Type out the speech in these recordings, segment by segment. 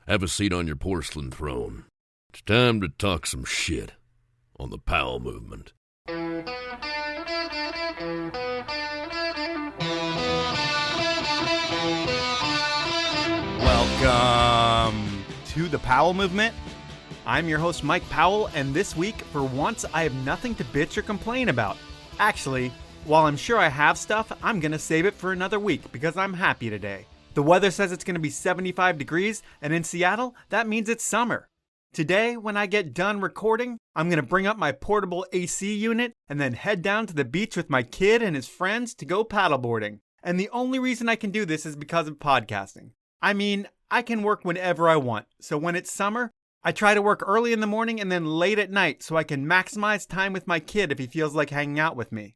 Have a seat on your porcelain throne. It's time to talk some shit on the Powell movement. Welcome to the Powell movement. I'm your host, Mike Powell, and this week, for once, I have nothing to bitch or complain about. Actually, while I'm sure I have stuff, I'm gonna save it for another week because I'm happy today. The weather says it's gonna be 75 degrees, and in Seattle, that means it's summer. Today, when I get done recording, I'm gonna bring up my portable AC unit and then head down to the beach with my kid and his friends to go paddleboarding. And the only reason I can do this is because of podcasting. I mean, I can work whenever I want, so when it's summer, I try to work early in the morning and then late at night so I can maximize time with my kid if he feels like hanging out with me.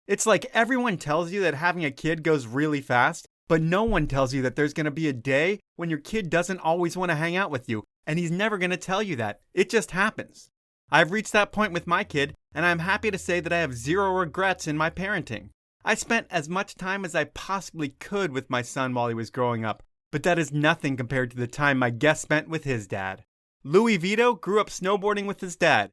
It's like everyone tells you that having a kid goes really fast, but no one tells you that there's going to be a day when your kid doesn't always want to hang out with you, and he's never going to tell you that. It just happens. I've reached that point with my kid, and I'm happy to say that I have zero regrets in my parenting. I spent as much time as I possibly could with my son while he was growing up, but that is nothing compared to the time my guest spent with his dad. Louie Vito grew up snowboarding with his dad.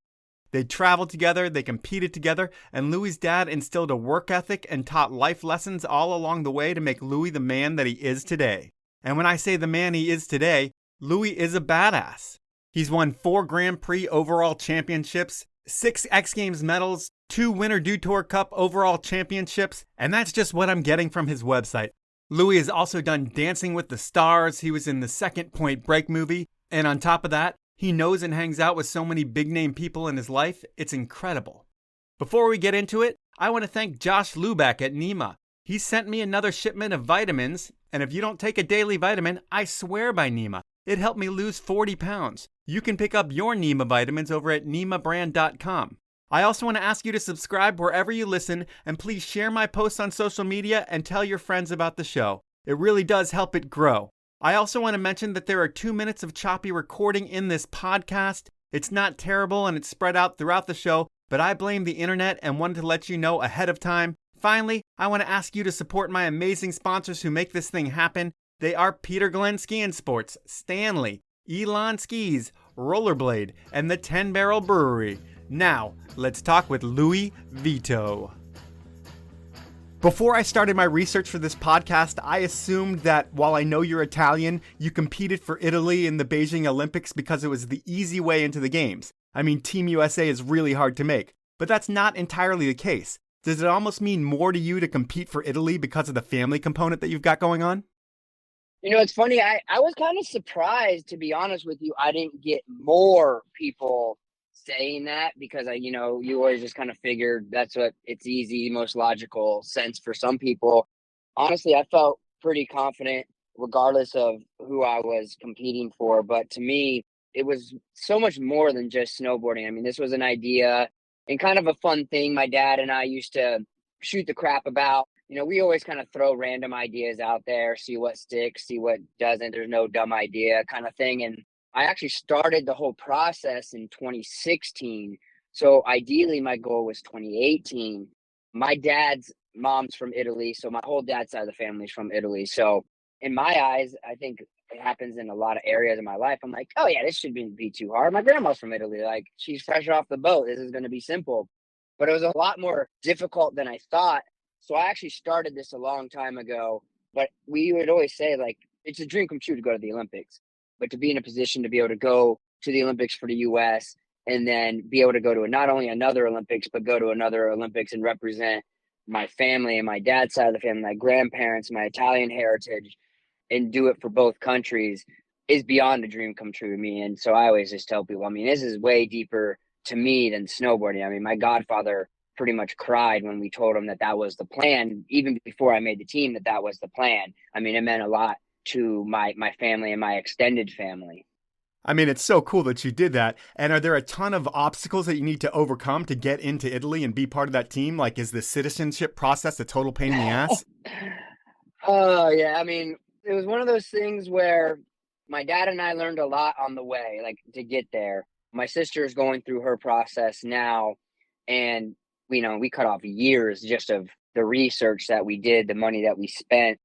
They traveled together, they competed together, and Louie's dad instilled a work ethic and taught life lessons all along the way to make Louie the man that he is today. And when I say the man he is today, Louie is a badass. He's won 4 Grand Prix overall championships, 6 X Games medals, 2 Winter Dew Tour Cup overall championships, and that's just what I'm getting from his website. Louie has also done Dancing with the Stars, he was in the second Point Break movie, and on top of that, he knows and hangs out with so many big-name people in his life, it's incredible. Before we get into it, I want to thank Josh Luback at Nema. He sent me another shipment of vitamins, and if you don't take a daily vitamin, I swear by Nema. It helped me lose 40 pounds. You can pick up your Nema vitamins over at nemabrand.com. I also want to ask you to subscribe wherever you listen, and please share my posts on social media and tell your friends about the show. It really does help it grow. I also want to mention that there are 2 minutes of choppy recording in this podcast. It's not terrible and it's spread out throughout the show, but I blame the internet and wanted to let you know ahead of time. Finally, I want to ask you to support my amazing sponsors who make this thing happen. They are Peter Glenn Ski & Sports, Stanley, Elon Skis, Rollerblade, and the 10 Barrel Brewery. Now, let's talk with Louie Vito. Before I started my research for this podcast, I assumed that while I know you're Italian, you competed for Italy in the Beijing Olympics because it was the easy way into the games. I mean, Team USA is really hard to make, but that's not entirely the case. Does it almost mean more to you to compete for Italy because of the family component that you've got going on? You know, it's funny. I was kind of surprised, to be honest with you. I didn't get more people saying that because you always just kind of figured that's what it's easy, most logical sense for some people. Honestly, I felt pretty confident regardless of who I was competing for. But to me, it was so much more than just snowboarding. I mean, this was an idea and kind of a fun thing my dad and I used to shoot the crap about. You know, we always kind of throw random ideas out there, see what sticks, see what doesn't. There's no dumb idea kind of thing. And I actually started the whole process in 2016. So ideally, my goal was 2018. My dad's mom's from Italy. So my whole dad's side of the family is from Italy. So in my eyes, I think it happens in a lot of areas of my life. I'm like, oh, yeah, this shouldn't be too hard. My grandma's from Italy. Like, she's fresh off the boat. This is going to be simple. But it was a lot more difficult than I thought. So I actually started this a long time ago. But we would always say, like, it's a dream come true to go to the Olympics. But to be in a position to be able to go to the Olympics for the U.S. and then be able to go to not only another Olympics, but go to another Olympics and represent my family and my dad's side of the family, my grandparents, my Italian heritage, and do it for both countries is beyond a dream come true to me. And so I always just tell people, I mean, this is way deeper to me than snowboarding. I mean, my godfather pretty much cried when we told him that that was the plan, even before I made the team, that was the plan. I mean, it meant a lot to my family and my extended family. I mean, it's so cool that you did that. And are there a ton of obstacles that you need to overcome to get into Italy and be part of that team? Like, is the citizenship process a total pain in the ass? Oh, yeah. I mean, it was one of those things where my dad and I learned a lot on the way, like to get there. My sister is going through her process now. And, we cut off years just of the research that we did, the money that we spent.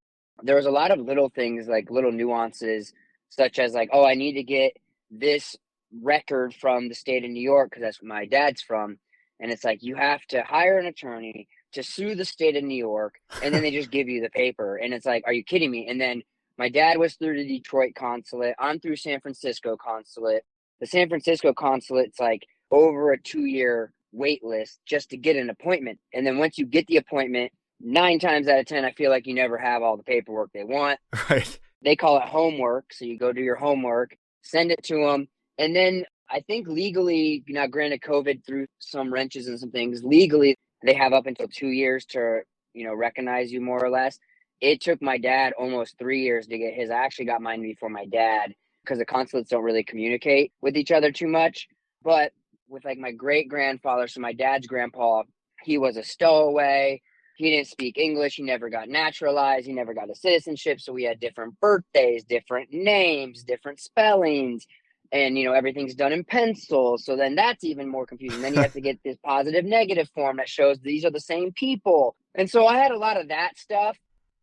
There was a lot of little things, like little nuances, such as like, oh, I need to get this record from the state of New York because that's where my dad's from. And it's like, you have to hire an attorney to sue the state of New York. And then they just give you the paper. And it's like, are you kidding me? And then my dad was through the Detroit consulate. I'm through San Francisco consulate. The San Francisco consulate's like over a 2-year wait list just to get an appointment. And then once you get the appointment, 9 times out of 10, I feel like you never have all the paperwork they want. Right. They call it homework. So you go do your homework, send it to them. And then I think legally, now granted COVID threw some wrenches and some things, legally they have up until 2 years to, recognize you more or less. It took my dad almost 3 years to get his. I actually got mine before my dad because the consulates don't really communicate with each other too much. But with like my great grandfather, so my dad's grandpa, he was a stowaway. He didn't speak English. He never got naturalized. He never got a citizenship. So we had different birthdays, different names, different spellings. And, everything's done in pencil. So then that's even more confusing. Then you have to get this positive negative form that shows these are the same people. And so I had a lot of that stuff.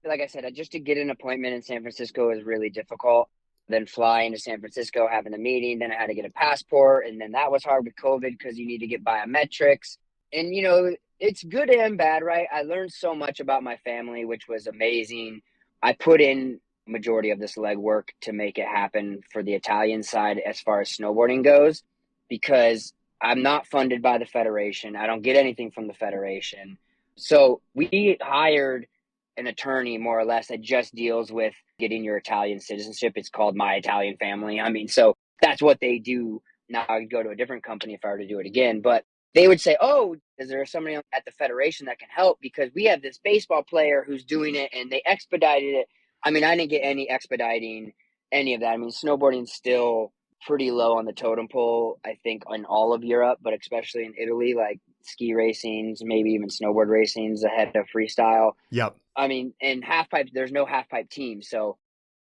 Like I said, just to get an appointment in San Francisco is really difficult. Then flying to San Francisco, having a meeting. Then I had to get a passport. And then that was hard with COVID because you need to get biometrics. And, it's good and bad, right? I learned so much about my family, which was amazing. I put in majority of this legwork to make it happen for the Italian side as far as snowboarding goes, because I'm not funded by the federation. I don't get anything from the federation. So we hired an attorney more or less that just deals with getting your Italian citizenship. It's called My Italian Family. So that's what they do. Now I'd go to a different company if I were to do it again, but they would say, oh, is there somebody at the federation that can help? Because we have this baseball player who's doing it and they expedited it. I didn't get any expediting, any of that. Snowboarding's still pretty low on the totem pole, I think, in all of Europe, but especially in Italy, like ski racings, maybe even snowboard racings ahead of freestyle. Yep. And half pipe, there's no half pipe team. So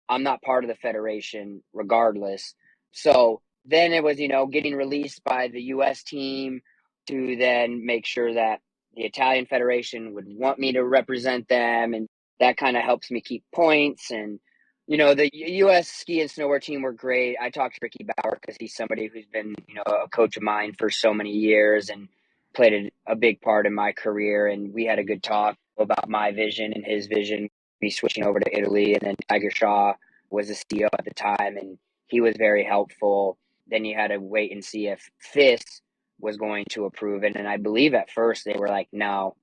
I'm not part of the federation regardless. So then it was, getting released by the U.S. team to then make sure that the Italian Federation would want me to represent them. And that kind of helps me keep points. And, the U.S. ski and snowboard team were great. I talked to Ricky Bauer because he's somebody who's been, a coach of mine for so many years and played a big part in my career. And we had a good talk about my vision and his vision, me switching over to Italy. And then Tiger Shaw was the CEO at the time, and he was very helpful. Then you had to wait and see if FIS was going to approve it. And I believe at first they were like, no,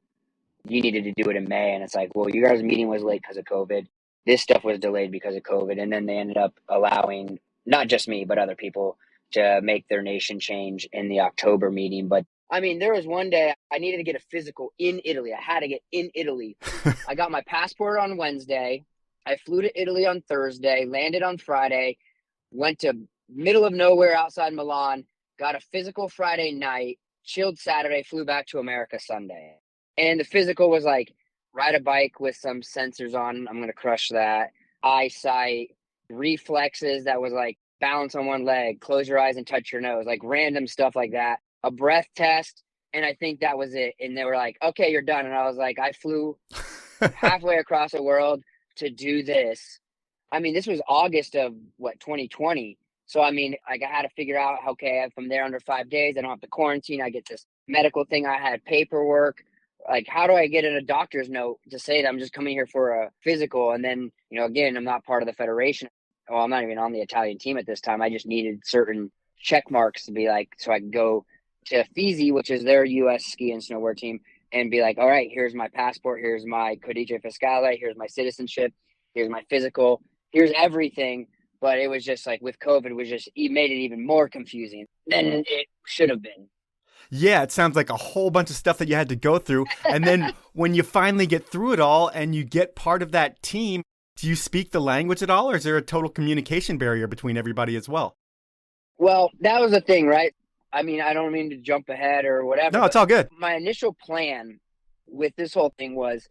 you needed to do it in May. And it's like, well, you guys' meeting was late because of COVID. This stuff was delayed because of COVID. And then they ended up allowing not just me, but other people to make their nation change in the October meeting. But there was one day I needed to get a physical in Italy. I had to get in Italy. I got my passport on Wednesday. I flew to Italy on Thursday, landed on Friday, went to middle of nowhere outside Milan, got a physical Friday night, chilled Saturday, flew back to America Sunday. And the physical was like, ride a bike with some sensors on. I'm going to crush that. Eyesight, reflexes that was like balance on one leg, close your eyes and touch your nose, like random stuff like that. A breath test. And I think that was it. And they were like, okay, you're done. And I was like, I flew halfway across the world to do this. This was August of 2020. So, I had to figure out, okay, if I'm there under 5 days, I don't have to quarantine. I get this medical thing. I had paperwork. Like, how do I get in a doctor's note to say that I'm just coming here for a physical? And then, again, I'm not part of the federation. Well, I'm not even on the Italian team at this time. I just needed certain check marks to be like, so I could go to FISI, which is their U.S. ski and snowboard team, and be like, all right, here's my passport. Here's my codice fiscale. Here's my citizenship. Here's my physical. Here's everything. But it was just like with COVID, it made it even more confusing than it should have been. Yeah, it sounds like a whole bunch of stuff that you had to go through. And then when you finally get through it all and you get part of that team, do you speak the language at all, or is there a total communication barrier between everybody as well? Well, that was the thing, right? I don't mean to jump ahead or whatever. No, it's all good. My initial plan with this whole thing was,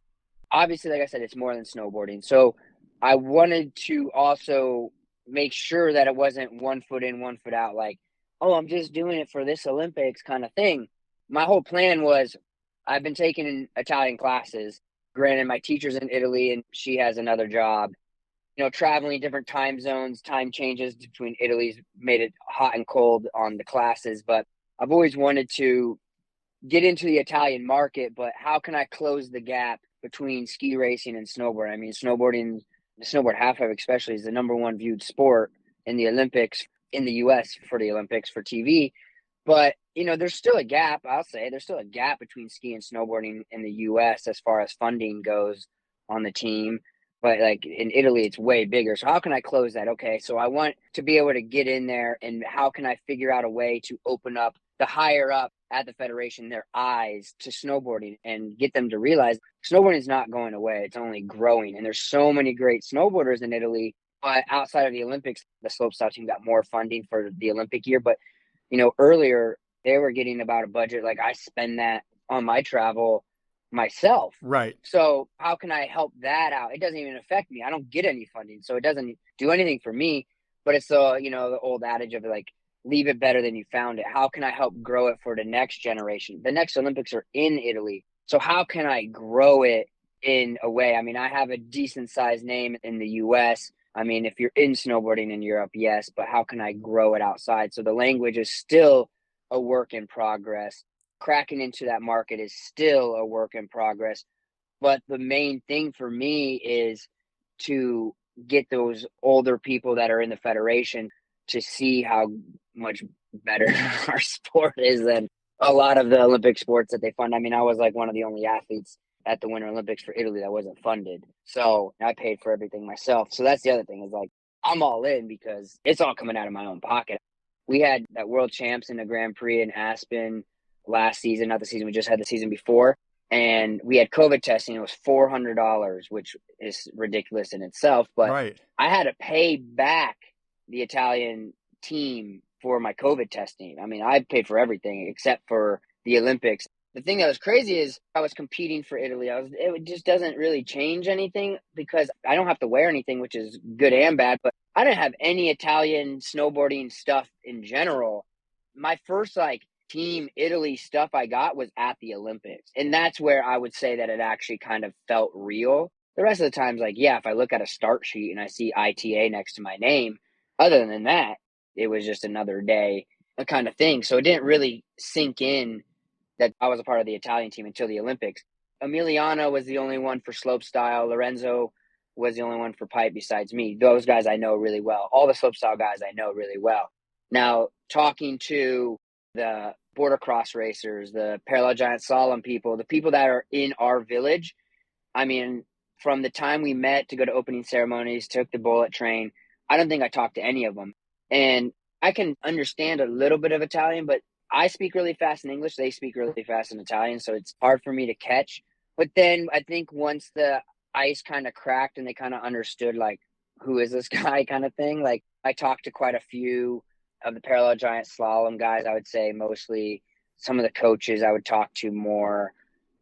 obviously, like I said, it's more than snowboarding. So I wanted to also make sure that it wasn't 1 foot in, 1 foot out, like, oh, I'm just doing it for this Olympics kind of thing. My whole plan was, I've been taking Italian classes. Granted, my teacher's in Italy and she has another job. traveling different time zones, time changes between Italy's made it hot and cold on the classes. But I've always wanted to get into the Italian market, but how can I close the gap between ski racing and snowboarding? I mean, snowboarding, the snowboard half pipe especially, is the number one viewed sport in the Olympics in the US for the Olympics for TV. But, there's still a gap, I'll say. There's still a gap between ski and snowboarding in the US as far as funding goes on the team. But like in Italy, it's way bigger. So how can I close that? Okay, so I want to be able to get in there, and how can I figure out a way to open up the higher up at the federation their eyes to snowboarding and get them to realize snowboarding is not going away. It's only growing. And there's so many great snowboarders in Italy. But outside of the Olympics, the slopestyle team got more funding for the Olympic year. But, earlier they were getting about a budget. Like I spend that on my travel myself. Right. So how can I help that out? It doesn't even affect me. I don't get any funding. So it doesn't do anything for me. But it's the old adage of like, leave it better than you found it. How can I help grow it for the next generation? The next Olympics are in Italy. So how can I grow it in a way? I mean, I have a decent sized name in the US. I mean, if you're in snowboarding in Europe, yes, but how can I grow it outside? So the language is still a work in progress. Cracking into that market is still a work in progress. But the main thing for me is to get those older people that are in the federation to see how much better our sport is than a lot of the Olympic sports that they fund. I mean, I was like one of the only athletes at the Winter Olympics for Italy that wasn't funded. So I paid for everything myself. So that's the other thing, is like, I'm all in because it's all coming out of my own pocket. We had that world champs in the Grand Prix in Aspen last season, not the season we just had, the season before. And we had COVID testing. It was $400, which is ridiculous in itself. But Right. I had to pay back the Italian team for my COVID testing. I mean, I paid for everything except for the Olympics. The thing that was crazy is I was competing for Italy. It just doesn't really change anything because I don't have to wear anything, which is good and bad. But I didn't have any Italian snowboarding stuff in general. My first team Italy stuff I got was at the Olympics. And that's where I would say that it actually kind of felt real. The rest of the times, if I look at a start sheet and I see ITA next to my name, other than that, it was just another day, a kind of thing. So it didn't really sink in that I was a part of the Italian team until the Olympics. Emiliano was the only one for slopestyle. Lorenzo was the only one for pipe besides me. Those guys I know really well. All the slopestyle guys I know really well. Now, talking to the border cross racers, the parallel giant slalom people, the people that are in our village, I mean, from the time we met to go to opening ceremonies, took the bullet train, I don't think I talked to any of them. And I can understand a little bit of Italian, but I speak really fast in English. They speak really fast in Italian. So it's hard for me to catch. But then I think once the ice kind of cracked and they kind of understood, who is this guy kind of thing? I talked to quite a few of the parallel giant slalom guys, I would say mostly. Some of the coaches I would talk to more.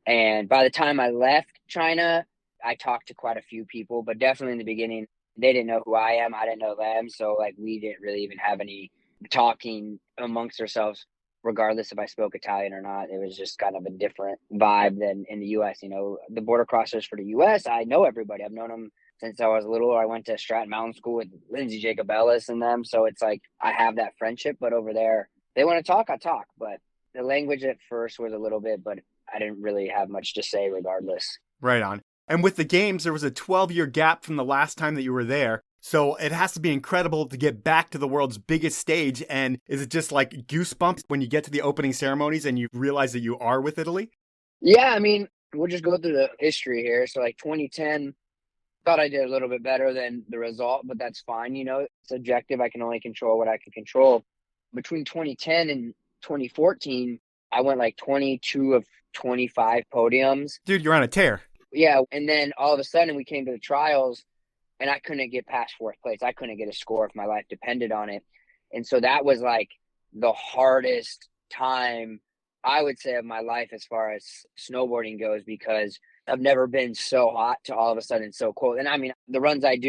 And by the time I left China, I talked to quite a few people, but definitely in the beginning, they didn't know who I am. I didn't know them. So we didn't really even have any talking amongst ourselves, regardless if I spoke Italian or not. It was just kind of a different vibe than in the US. The border crossers for the US, I know everybody. I've known them since I was little. I went to Stratton Mountain School with Lindsay Jacob Ellis and them. So it's I have that friendship, but over there, they want to talk, I talk. But the language at first was a little bit, but I didn't really have much to say regardless. Right on. And with the games, there was a 12-year gap from the last time that you were there. So it has to be incredible to get back to the world's biggest stage. And is it just like goosebumps when you get to the opening ceremonies and you realize that you are with Italy? Yeah, I mean, we'll just go through the history here. So 2010, thought I did a little bit better than the result, but that's fine. It's objective. I can only control what I can control. Between 2010 and 2014, I went 22 of 25 podiums. Dude, you're on a tear. Yeah. And then all of a sudden we came to the trials and I couldn't get past fourth place. I couldn't get a score if my life depended on it. And so that was the hardest time, I would say, of my life as far as snowboarding goes, because I've never been so hot to all of a sudden so cold. And I mean, the runs I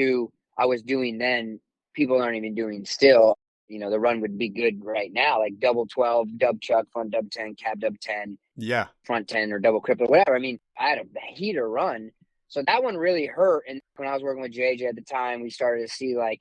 was doing then, people aren't even doing still. The run would be good right now, double 12, dub chuck, front dub 10, cab dub 10. Yeah. Front 10 or double cripple, whatever. I mean, I had a heater run, So that one really hurt. And when I was working with JJ at the time, we started to see like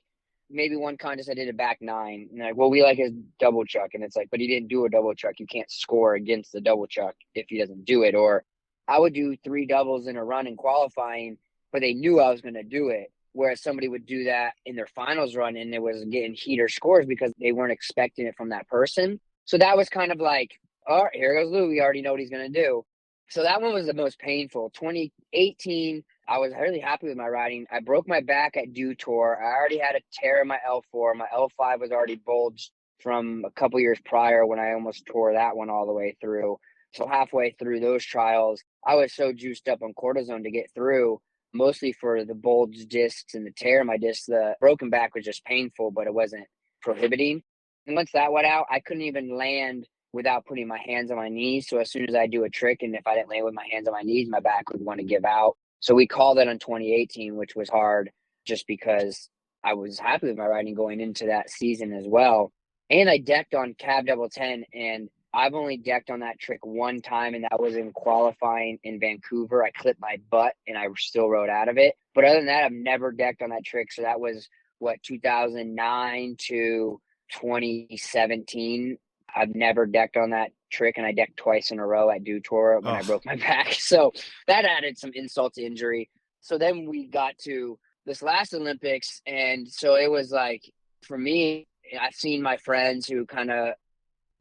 maybe one contest I did a back 9. And like, well, we like his double chuck. And it's like, but he didn't do a double chuck. You can't score against the double chuck if he doesn't do it. Or I would do 3 doubles in a run in qualifying, but they knew I was going to do it. Whereas somebody would do that in their finals run and it was getting heater scores because they weren't expecting it from that person. So that was kind of like, all right, here goes Louie. We already know what he's going to do. So that one was the most painful. 2018, I was really happy with my riding. I broke my back at Dew Tour. I already had a tear in my L4. My L5 was already bulged from a couple years prior when I almost tore that one all the way through. So halfway through those trials, I was so juiced up on cortisone to get through, mostly for the bulged discs and the tear in my disc. The broken back was just painful, but it wasn't prohibiting. And once that went out, I couldn't even land without putting my hands on my knees. So as soon as I do a trick, and if I didn't land with my hands on my knees, my back would want to give out. So we called it on 2018, which was hard just because I was happy with my riding going into that season as well. And I decked on cab double 10, and I've only decked on that trick one time, and that was in qualifying in Vancouver. I clipped my butt, and I still rode out of it. But other than that, I've never decked on that trick. So that was, 2009 to 2017. I've never decked on that trick, and I decked twice in a row at Dew Tour when I broke my back. So that added some insult to injury. So then we got to this last Olympics, and so it was like, for me, I've seen my friends who kind of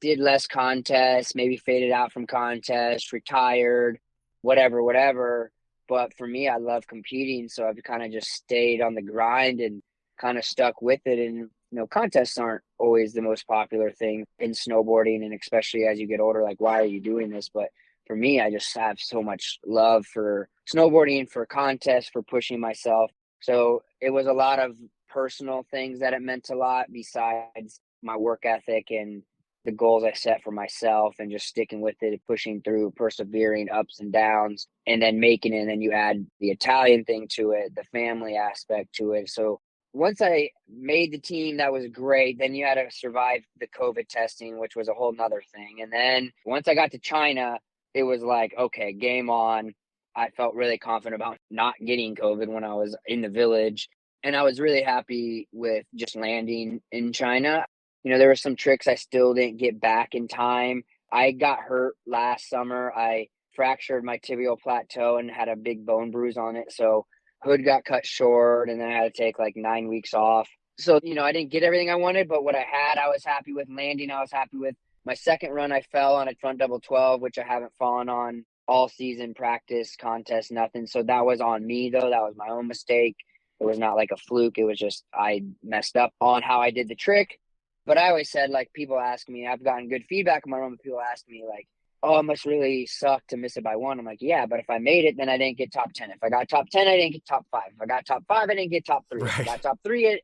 did less contests, maybe faded out from contests, retired, whatever. But for me, I love competing, so I've kind of just stayed on the grind and kind of stuck with it. And contests aren't always the most popular thing in snowboarding, and especially as you get older, like, why are you doing this? But for me, I just have so much love for snowboarding, for contests, for pushing myself. So it was a lot of personal things that it meant a lot besides my work ethic and the goals I set for myself, and just sticking with it, pushing through, persevering, ups and downs, and then making it. And then you add the Italian thing to it, the family aspect to it. So once I made the team, that was great. Then you had to survive the COVID testing, which was a whole nother thing. And then once I got to China, it was like, okay, game on. I felt really confident about not getting COVID when I was in the village. And I was really happy with just landing in China. There were some tricks I still didn't get back in time. I got hurt last summer. I fractured my tibial plateau and had a big bone bruise on it. So hood got cut short, and then I had to take like 9 weeks off. So, I didn't get everything I wanted, but what I had, I was happy with. Landing, I was happy with. My second run, I fell on a front double 12, which I haven't fallen on all season, practice, contest, nothing. So that was on me, though. That was my own mistake. It was not like a fluke. It was just I messed up on how I did the trick. But I always said, like, people ask me, I've gotten good feedback on my run, but people ask me, like, oh, it must really suck to miss it by 1. I'm like, yeah, but if I made it, then I didn't get top 10. If I got top 10, I didn't get top 5. If I got top 5, I didn't get top 3. If I got top 3,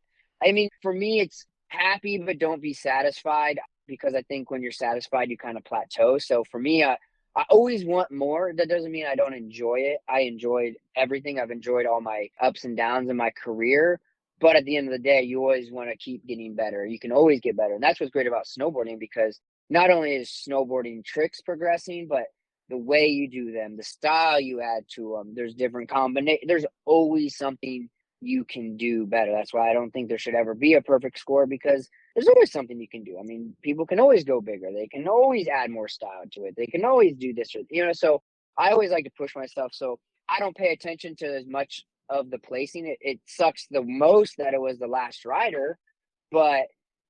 for me, it's happy, but don't be satisfied, because I think when you're satisfied, you kind of plateau. So for me, I always want more. That doesn't mean I don't enjoy it. I enjoyed everything. I've enjoyed all my ups and downs in my career. But at the end of the day, you always want to keep getting better. You can always get better. And that's what's great about snowboarding, because not only is snowboarding tricks progressing, but the way you do them, the style you add to them, there's different combinations. There's always something you can do better. That's why I don't think there should ever be a perfect score, because there's always something you can do. People can always go bigger. They can always add more style to it. They can always do this, so I always like to push myself. So I don't pay attention to as much of the placing. It sucks the most that it was the last rider, but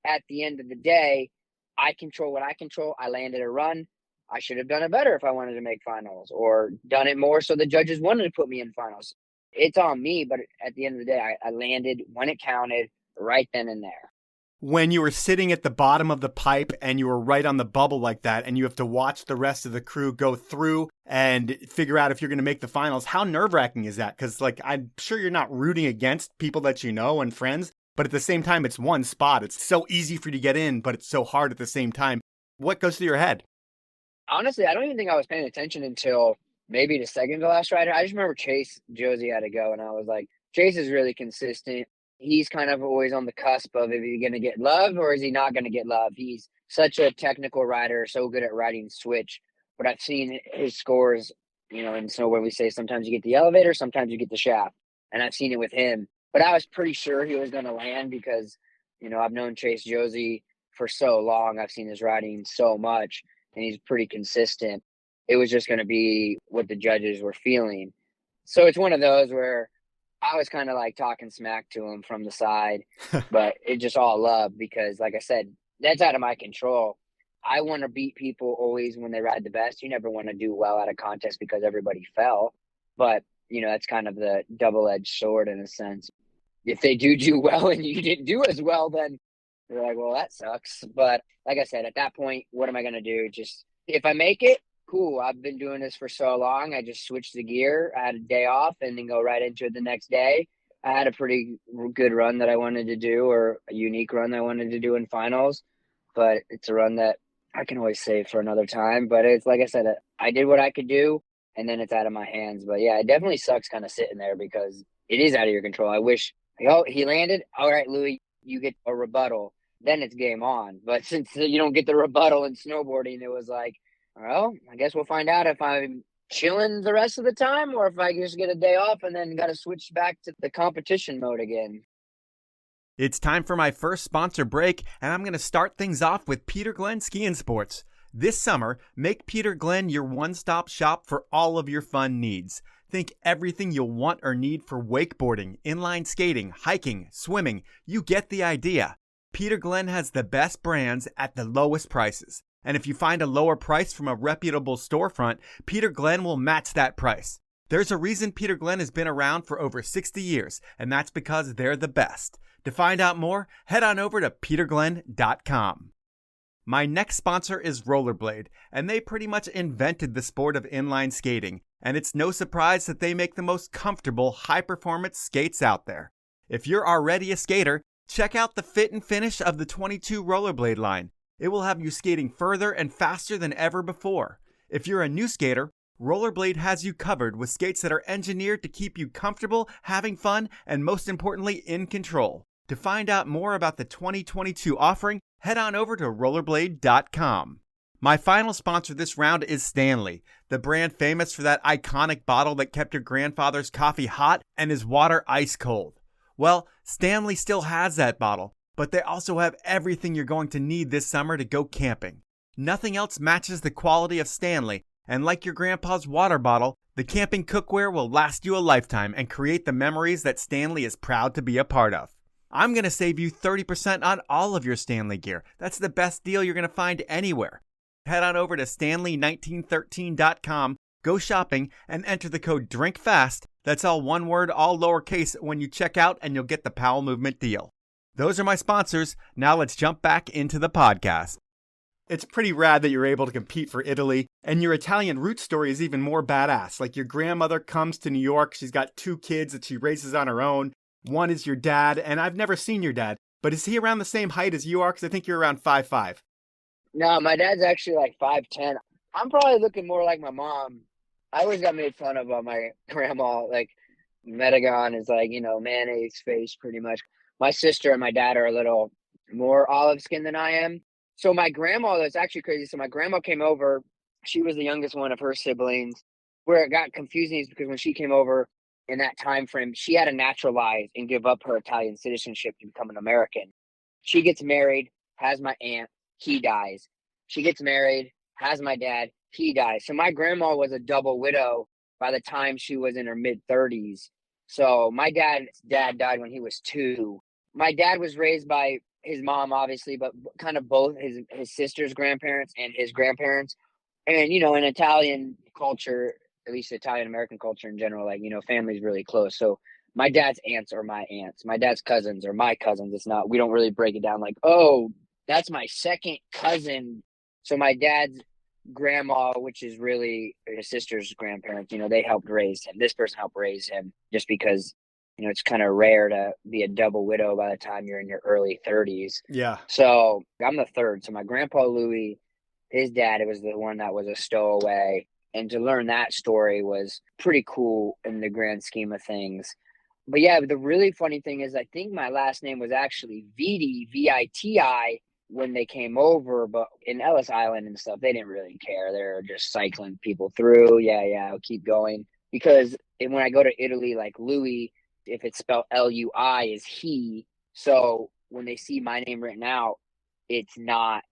at the end of the day, I control what I control. I landed a run. I should have done it better if I wanted to make finals, or done it more so the judges wanted to put me in finals. It's on me, but at the end of the day, I landed when it counted, right then and there. When you were sitting at the bottom of the pipe and you were right on the bubble like that, and you have to watch the rest of the crew go through and figure out if you're going to make the finals, how nerve-wracking is that? Because, I'm sure you're not rooting against people that you know and friends, but at the same time, it's one spot. It's so easy for you to get in, but it's so hard at the same time. What goes through your head? Honestly, I don't even think I was paying attention until maybe the second to last rider. I just remember Chase Josie had to go, and I was like, Chase is really consistent. He's kind of always on the cusp of, if he's going to get love or is he not going to get love. He's such a technical rider, so good at riding switch. But I've seen his scores in snowboard we say sometimes you get the elevator, sometimes you get the shaft. And I've seen it with him. But I was pretty sure he was going to land because, I've known Chase Josie for so long. I've seen his riding so much, and he's pretty consistent. It was just going to be what the judges were feeling. So it's one of those where I was kind of like talking smack to him from the side, but it just all love because, like I said, that's out of my control. I want to beat people always when they ride the best. You never want to do well at a contest because everybody fell. But, that's kind of the double-edged sword in a sense. If they do well and you didn't do as well, then you're like, well, that sucks. But like I said, at that point, what am I going to do? Just if I make it, cool. I've been doing this for so long. I just switched the gear. I had a day off and then go right into it the next day. I had a pretty good run that I wanted to do, or a unique run I wanted to do in finals. But it's a run that I can always save for another time. But it's like I said, I did what I could do, and then it's out of my hands. But yeah, it definitely sucks kind of sitting there because it is out of your control. I wish, he landed. All right, Louie, you get a rebuttal. Then it's game on. But since you don't get the rebuttal in snowboarding, it was like, well, I guess we'll find out if I'm chilling the rest of the time or if I just get a day off and then got to switch back to the competition mode again. It's time for my first sponsor break, and I'm going to start things off with Peter Glenn Ski and Sports. This summer, make Peter Glenn your one-stop shop for all of your fun needs. Think everything you'll want or need for wakeboarding, inline skating, hiking, swimming. You get the idea. Peter Glenn has the best brands at the lowest prices. And if you find a lower price from a reputable storefront, Peter Glenn will match that price. There's a reason Peter Glenn has been around for over 60 years, and that's because they're the best. To find out more, head on over to peterglenn.com. My next sponsor is Rollerblade, and they pretty much invented the sport of inline skating, and it's no surprise that they make the most comfortable, high-performance skates out there. If you're already a skater, check out the fit and finish of the 22 Rollerblade line. It will have you skating further and faster than ever before. If you're a new skater, Rollerblade has you covered with skates that are engineered to keep you comfortable, having fun, and most importantly, in control. To find out more about the 2022 offering, head on over to rollerblade.com. My final sponsor this round is Stanley, the brand famous for that iconic bottle that kept your grandfather's coffee hot and his water ice cold. Well, Stanley still has that bottle, but they also have everything you're going to need this summer to go camping. Nothing else matches the quality of Stanley, and like your grandpa's water bottle, the camping cookware will last you a lifetime and create the memories that Stanley is proud to be a part of. I'm going to save you 30% on all of your Stanley gear. That's the best deal you're going to find anywhere. Head on over to stanley1913.com, go shopping, and enter the code DRINKFAST. That's all one word, all lowercase, when you check out, and you'll get the Powell Movement deal. Those are my sponsors. Now let's jump back into the podcast. It's pretty rad that you're able to compete for Italy, and your Italian root story is even more badass. Like, your grandmother comes to New York, she's got 2 kids that she raises on her own. One is your dad, and I've never seen your dad, but is he around the same height as you are? Because I think you're around 5'5". No, my dad's actually like 5'10". I'm probably looking more like my mom. I always got made fun of by my grandma. Like, Metagon is like, mayonnaise face pretty much. My sister and my dad are a little more olive skinned than I am. So my grandma, that's actually crazy. So my grandma came over. She was the youngest one of her siblings. Where it got confusing is because when she came over in that time frame, she had to naturalize and give up her Italian citizenship to become an American. She gets married, has my aunt, he dies. She gets married, has my dad, he dies. So my grandma was a double widow by the time she was in her mid-30s. So my dad's dad died when he was 2. My dad was raised by his mom, obviously, but kind of both his sister's grandparents and his grandparents. And, in Italian culture, at least Italian-American culture in general, like, family's really close. So my dad's aunts are my aunts. My dad's cousins are my cousins. It's not, we don't really break it down like, oh, that's my second cousin. So my dad's grandma, which is really his sister's grandparents, they helped raise him. This person helped raise him just because, it's kind of rare to be a double widow by the time you're in your early 30s. Yeah. So I'm the third. So my grandpa Louie, his dad, it was the one that was a stowaway. And to learn that story was pretty cool in the grand scheme of things. But yeah, the really funny thing is I think my last name was actually Viti, Viti. when they came over, but in Ellis Island and stuff, they didn't really care. They're just cycling people through. Yeah, I'll keep going. Because when I go to Italy, like Louie, if it's spelled Lui, is he. So when they see my name written out, it's not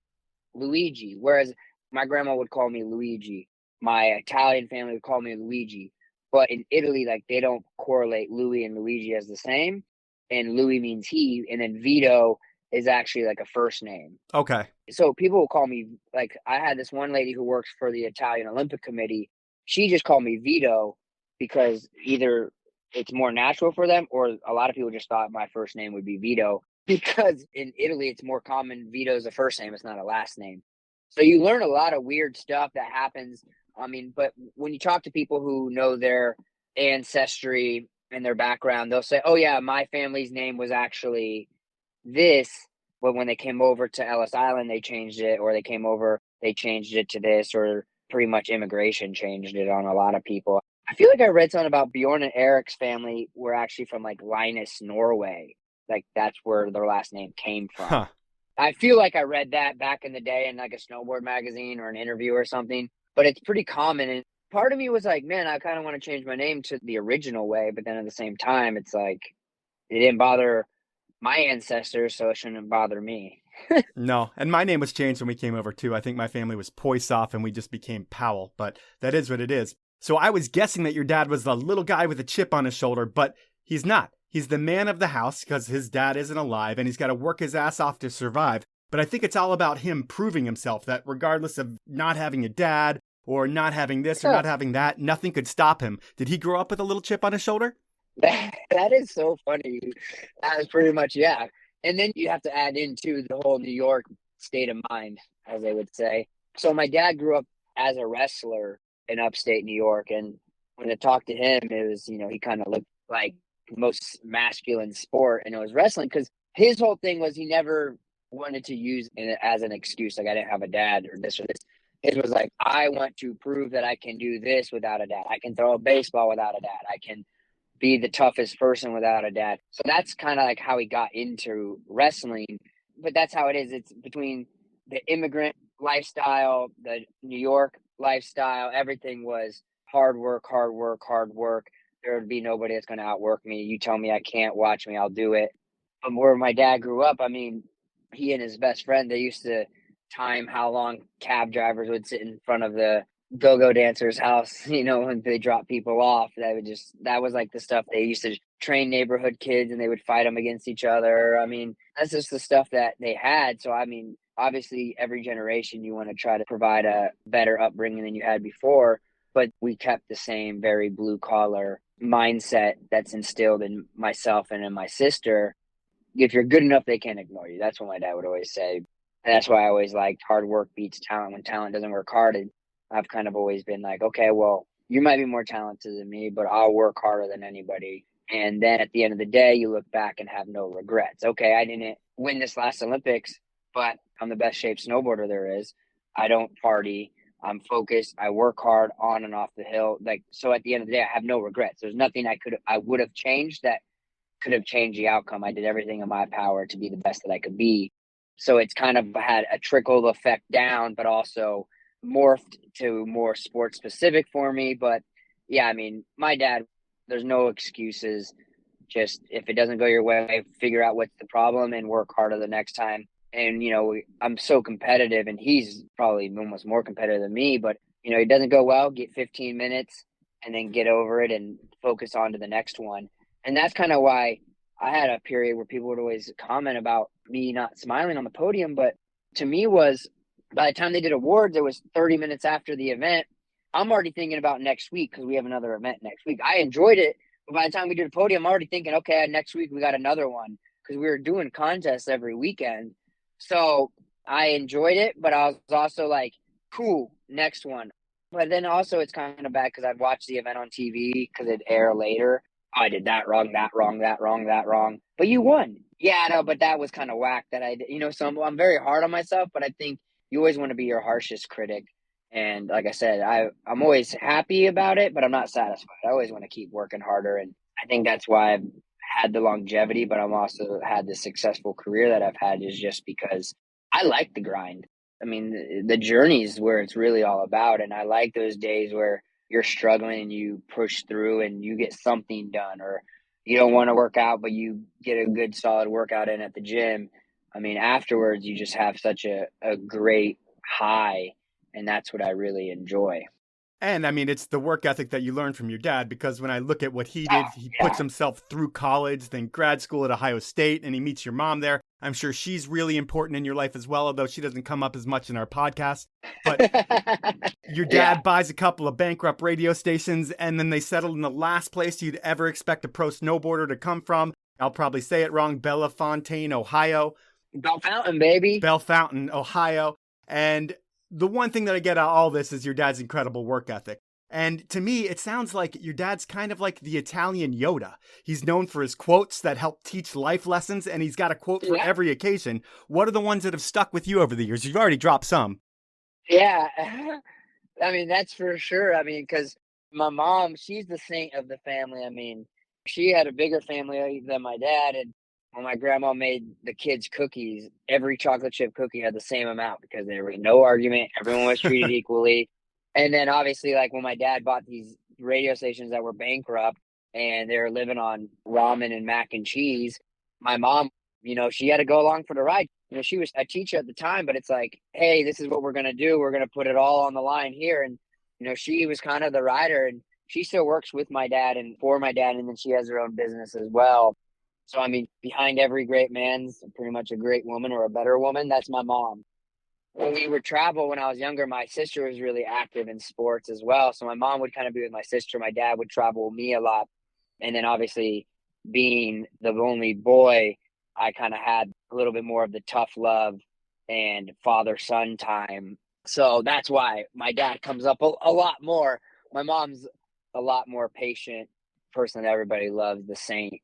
Luigi. Whereas my grandma would call me Luigi. My Italian family would call me Luigi. But in Italy, like they don't correlate Louis and Luigi as the same. And Louis means he, and then Vito is actually like a first name. Okay. So people will call me, like I had this one lady who works for the Italian Olympic Committee. She just called me Vito because either it's more natural for them, or a lot of people just thought my first name would be Vito, because in Italy it's more common Vito's a first name, it's not a last name. So you learn a lot of weird stuff that happens. I mean, but when you talk to people who know their ancestry and their background, they'll say, oh yeah, my family's name was actually this, but when they came over to Ellis Island, they changed it, or they came over, they changed it to this, or pretty much immigration changed it on a lot of people. I feel like I read something about Bjorn and Eric's family were actually from like Linus, Norway. Like that's where their last name came from. Huh. I feel like I read that back in the day in like a snowboard magazine or an interview or something, but it's pretty common. And part of me was like, man, I kind of want to change my name to the original way. But then at the same time, it's like, it didn't bother my ancestors, so it shouldn't bother me. No, and my name was changed when we came over too. I think my family was Poissoff and we just became Powell, but that is what it is. So I was guessing that your dad was the little guy with a chip on his shoulder, but he's not. He's the man of the house because his dad isn't alive and he's got to work his ass off to survive. But I think it's all about him proving himself that regardless of not having a dad or not having this or not having that, nothing could stop him. Did he grow up with a little chip on his shoulder? That is so funny. That is pretty much, yeah. And then you have to add into the whole New York state of mind, as they would say. So my dad grew up as a wrestler in upstate New York. And when I talked to him, it was, he kind of looked like the most masculine sport, and it was wrestling, because his whole thing was he never wanted to use it as an excuse. Like, I didn't have a dad or this or this. It was like, I want to prove that I can do this without a dad. I can throw a baseball without a dad. I can be the toughest person without a dad. So that's kind of like how he got into wrestling. But that's how it is. It's between the immigrant lifestyle, the New York lifestyle. Everything was hard work, hard work, hard work. There would be nobody that's going to outwork me. You tell me I can't, watch me, I'll do it. But where my dad grew up, I mean, he and his best friend, they used to time how long cab drivers would sit in front of the go-go dancer's house, when they drop people off. That was like the stuff they used to train neighborhood kids, and they would fight them against each other. I mean, that's just the stuff that they had. So, I mean, obviously every generation you want to try to provide a better upbringing than you had before, but we kept the same very blue collar mindset that's instilled in myself and in my sister. If you're good enough, they can't ignore you. That's what my dad would always say. And that's why I always liked hard work beats talent. When talent doesn't work hard, I've kind of always been like, okay, well, you might be more talented than me, but I'll work harder than anybody. And then at the end of the day, you look back and have no regrets. Okay, I didn't win this last Olympics, but I'm the best shaped snowboarder there is. I don't party. I'm focused. I work hard on and off the hill. So at the end of the day, I have no regrets. There's nothing I would have changed that could have changed the outcome. I did everything in my power to be the best that I could be. So it's kind of had a trickle effect down, but also morphed to more sports specific for me. But yeah, I mean, my dad, there's no excuses. Just if it doesn't go your way, figure out what's the problem and work harder the next time. And, I'm so competitive, and he's probably almost more competitive than me, but, it doesn't go well, get 15 minutes and then get over it and focus on to the next one. And that's kind of why I had a period where people would always comment about me not smiling on the podium. But to me was, by the time they did awards, it was 30 minutes after the event. I'm already thinking about next week because we have another event next week. I enjoyed it, but by the time we did the podium, I'm already thinking, okay, next week we got another one, because we were doing contests every weekend. So I enjoyed it, but I was also like, cool, next one. But then also it's kind of bad because I'd watch the event on TV because it'd air later. Oh, I did that wrong, that wrong, that wrong, that wrong. But you won. Yeah, no, but that was kind of whack that I did. So I'm very hard on myself, but I think you always want to be your harshest critic. And like I said, I'm always happy about it, but I'm not satisfied. I always want to keep working harder. And I think that's why I've had the longevity, but I'm also had the successful career that I've had, is just because I like the grind. I mean, the journey is where it's really all about. And I like those days where you're struggling and you push through and you get something done, or you don't want to work out, but you get a good solid workout in at the gym. I mean, afterwards, you just have such a great high. And that's what I really enjoy. And I mean, it's the work ethic that you learned from your dad, because when I look at what he did, he puts Yeah. himself through college, then grad school at Ohio State, and he meets your mom there. I'm sure she's really important in your life as well, although she doesn't come up as much in our podcast. But your Yeah. dad buys a couple of bankrupt radio stations, and then they settled in the last place you'd ever expect a pro snowboarder to come from. I'll probably say it wrong, Bellefontaine, Ohio. Bell Fountain, baby. Bellefontaine, Ohio. And the one thing that I get out of all this is your dad's incredible work ethic. And to me, it sounds like your dad's kind of like the Italian Yoda. He's known for his quotes that help teach life lessons, and he's got a quote for every occasion. What are the ones that have stuck with you over the years? You've already dropped some. Yeah. I mean, that's for sure. I mean, because my mom, she's the saint of the family. I mean, she had a bigger family than my dad. And when my grandma made the kids cookies, every chocolate chip cookie had the same amount because there was no argument. Everyone was treated equally. And then obviously, like when my dad bought these radio stations that were bankrupt and they were living on ramen and mac and cheese, my mom, she had to go along for the ride. She was a teacher at the time, but it's like, hey, this is what we're going to do. We're going to put it all on the line here. And, she was kind of the rider, and she still works with my dad and for my dad. And then she has her own business as well. So, I mean, behind every great man's pretty much a great woman or a better woman. That's my mom. When we would travel when I was younger, my sister was really active in sports as well. So my mom would kind of be with my sister. My dad would travel with me a lot. And then obviously being the only boy, I kind of had a little bit more of the tough love and father-son time. So that's why my dad comes up a lot more. My mom's a lot more patient person that everybody loves, the saint.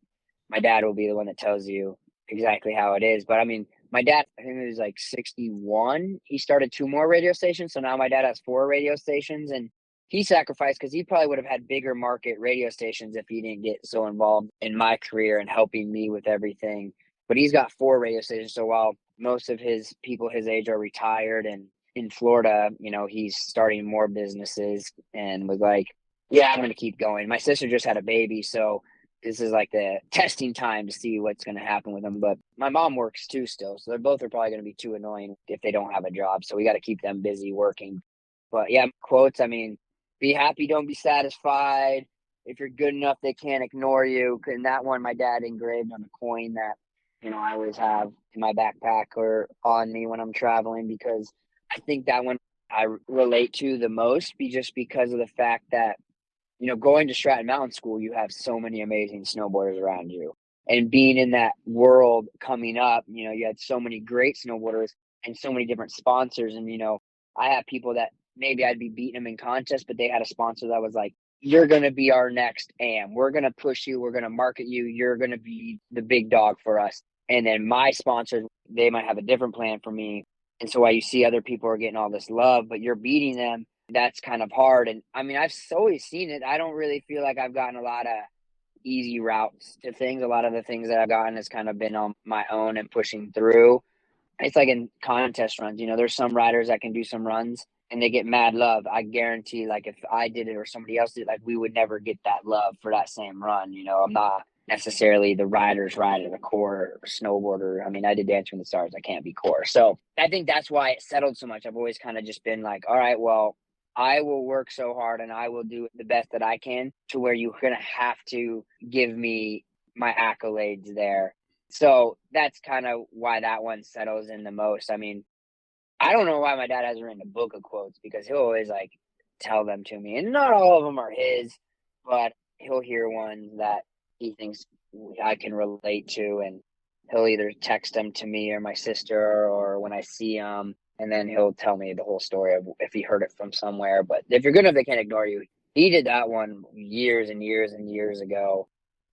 My dad will be the one that tells you exactly how it is. But I mean, my dad, I think it was like 61. He started 2 more radio stations. So now my dad has 4 radio stations, and he sacrificed because he probably would have had bigger market radio stations if he didn't get so involved in my career and helping me with everything. But he's got 4 radio stations. So while most of his people his age are retired and in Florida, he's starting more businesses and was like, yeah, I'm going to keep going. My sister just had a baby. So this is like the testing time to see what's going to happen with them. But my mom works too still. So they're both are probably going to be too annoying if they don't have a job. So we got to keep them busy working. But yeah, quotes, I mean, be happy, don't be satisfied. If you're good enough, they can't ignore you. And that one, my dad engraved on a coin that, I always have in my backpack or on me when I'm traveling, because I think that one I relate to the most, just because of the fact that, going to Stratton Mountain School, you have so many amazing snowboarders around you. And being in that world coming up, you had so many great snowboarders and so many different sponsors. And, I have people that maybe I'd be beating them in contests, but they had a sponsor that was like, you're going to be our next AM. We're going to push you. We're going to market you. You're going to be the big dog for us. And then my sponsors, they might have a different plan for me. And so while you see other people are getting all this love, but you're beating them, that's kind of hard. And I mean, I've always seen it. I don't really feel like I've gotten a lot of easy routes to things. A lot of the things that I've gotten has kind of been on my own and pushing through. It's like in contest runs, there's some riders that can do some runs and they get mad love. I guarantee, like, if I did it or somebody else did, like, we would never get that love for that same run. I'm not necessarily the rider's rider, the core snowboarder. I mean, I did Dancing with the Stars. I can't be core. So I think that's why it settled so much. I've always kind of just been like, all right, well, I will work so hard and I will do the best that I can, to where you're going to have to give me my accolades there. So that's kind of why that one settles in the most. I mean, I don't know why my dad hasn't written a book of quotes, because he'll always like tell them to me, and not all of them are his, but he'll hear ones that he thinks I can relate to, and he'll either text them to me or my sister, or when I see him, and then he'll tell me the whole story of if he heard it from somewhere. But if you're good enough, they can't ignore you. He did that one years and years and years ago.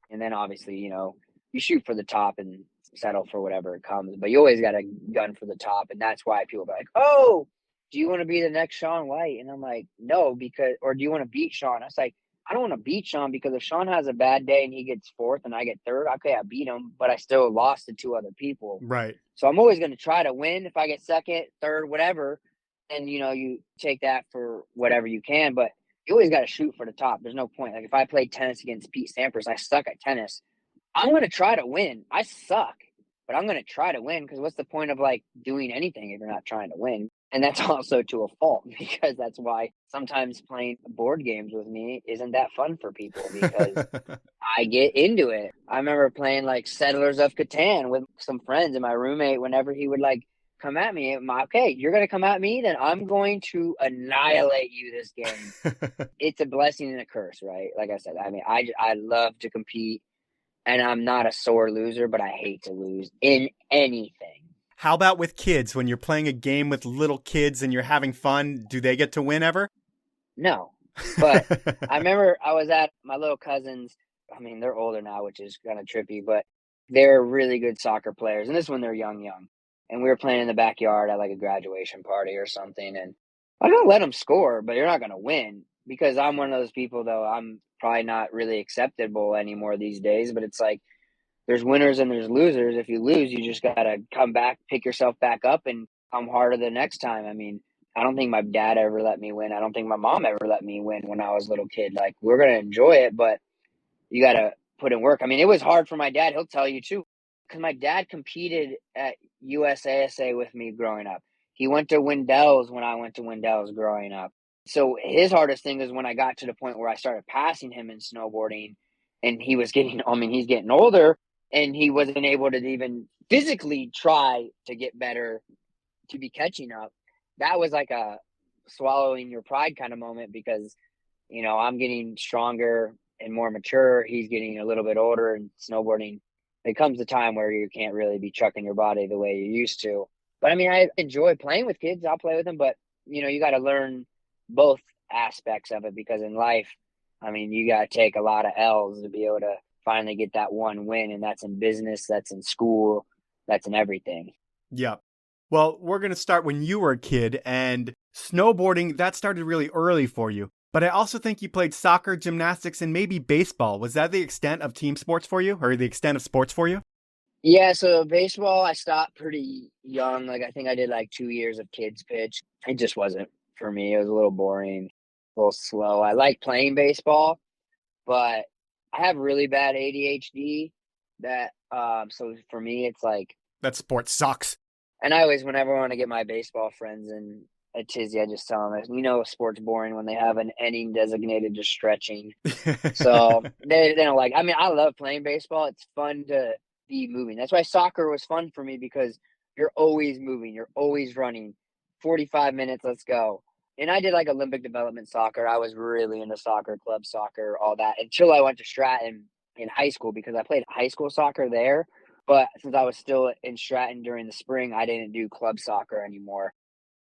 And then obviously, you shoot for the top and settle for whatever comes, but you always got a gun for the top. And that's why people are like, oh, do you want to be the next Shaun White? And I'm like, no, or do you want to beat Shaun? I was like, I don't want to beat Sean, because if Sean has a bad day and he gets fourth and I get third, okay, I beat him, but I still lost to two other people. Right. So I'm always going to try to win. If I get second, third, whatever, and you take that for whatever you can, but you always got to shoot for the top. There's no point. Like if I played tennis against Pete Sampras, I suck at tennis. I'm going to try to win. I suck, but I'm going to try to win, because what's the point of like doing anything if you're not trying to win? And that's also to a fault, because that's why sometimes playing board games with me isn't that fun for people, because I get into it. I remember playing like Settlers of Catan with some friends, and my roommate, whenever he would like come at me, okay, you're going to come at me, then I'm going to annihilate you this game. It's a blessing and a curse, right? Like I said, I mean, I love to compete, and I'm not a sore loser, but I hate to lose in anything. How about with kids? When you're playing a game with little kids and you're having fun, do they get to win ever? No. But I remember I was at my little cousin's. I mean, they're older now, which is kind of trippy, but they're really good soccer players. And this is when they're young. And we were playing in the backyard at like a graduation party or something. And I'm going to let them score, but you're not going to win, because I'm one of those people, though. I'm probably not really acceptable anymore these days, but it's like, there's winners and there's losers. If you lose, you just got to come back, pick yourself back up, and come harder the next time. I mean, I don't think my dad ever let me win. I don't think my mom ever let me win when I was a little kid. Like, we're going to enjoy it, but you got to put in work. I mean, it was hard for my dad. He'll tell you too, because my dad competed at USASA with me growing up. He went to Wendell's when I went to Wendell's growing up. So his hardest thing is when I got to the point where I started passing him in snowboarding, and he was getting, I mean, he's getting older, and he wasn't able to even physically try to get better to be catching up. That was like a swallowing your pride kind of moment, because, I'm getting stronger and more mature. He's getting a little bit older, and snowboarding, it comes a time where you can't really be chucking your body the way you used to. But I mean, I enjoy playing with kids. I'll play with them, but you got to learn both aspects of it, because in life, I mean, you got to take a lot of L's to be able to finally get that one win. And that's in business, that's in school, that's in everything. Yeah. Well, we're going to start when you were a kid, and snowboarding, that started really early for you. But I also think you played soccer, gymnastics, and maybe baseball. Was that the extent of team sports for you, or the extent of sports for you? Yeah, so baseball, I stopped pretty young. Like, I think I did like 2 years of kids pitch. It just wasn't for me. It was a little boring, a little slow. I like playing baseball, but I have really bad ADHD so for me, it's like, that sport sucks. and I always, whenever I want to get my baseball friends in a tizzy, I just tell them, sport's boring when they have an inning designated to stretching. So they don't like, I mean, I love playing baseball. It's fun to be moving. That's why soccer was fun for me, because you're always moving. You're always running. 45 minutes, let's go. And I did like Olympic development soccer. I was really into soccer, club soccer, all that, until I went to Stratton in high school, because I played high school soccer there. But since I was still in Stratton during the spring, I didn't do club soccer anymore.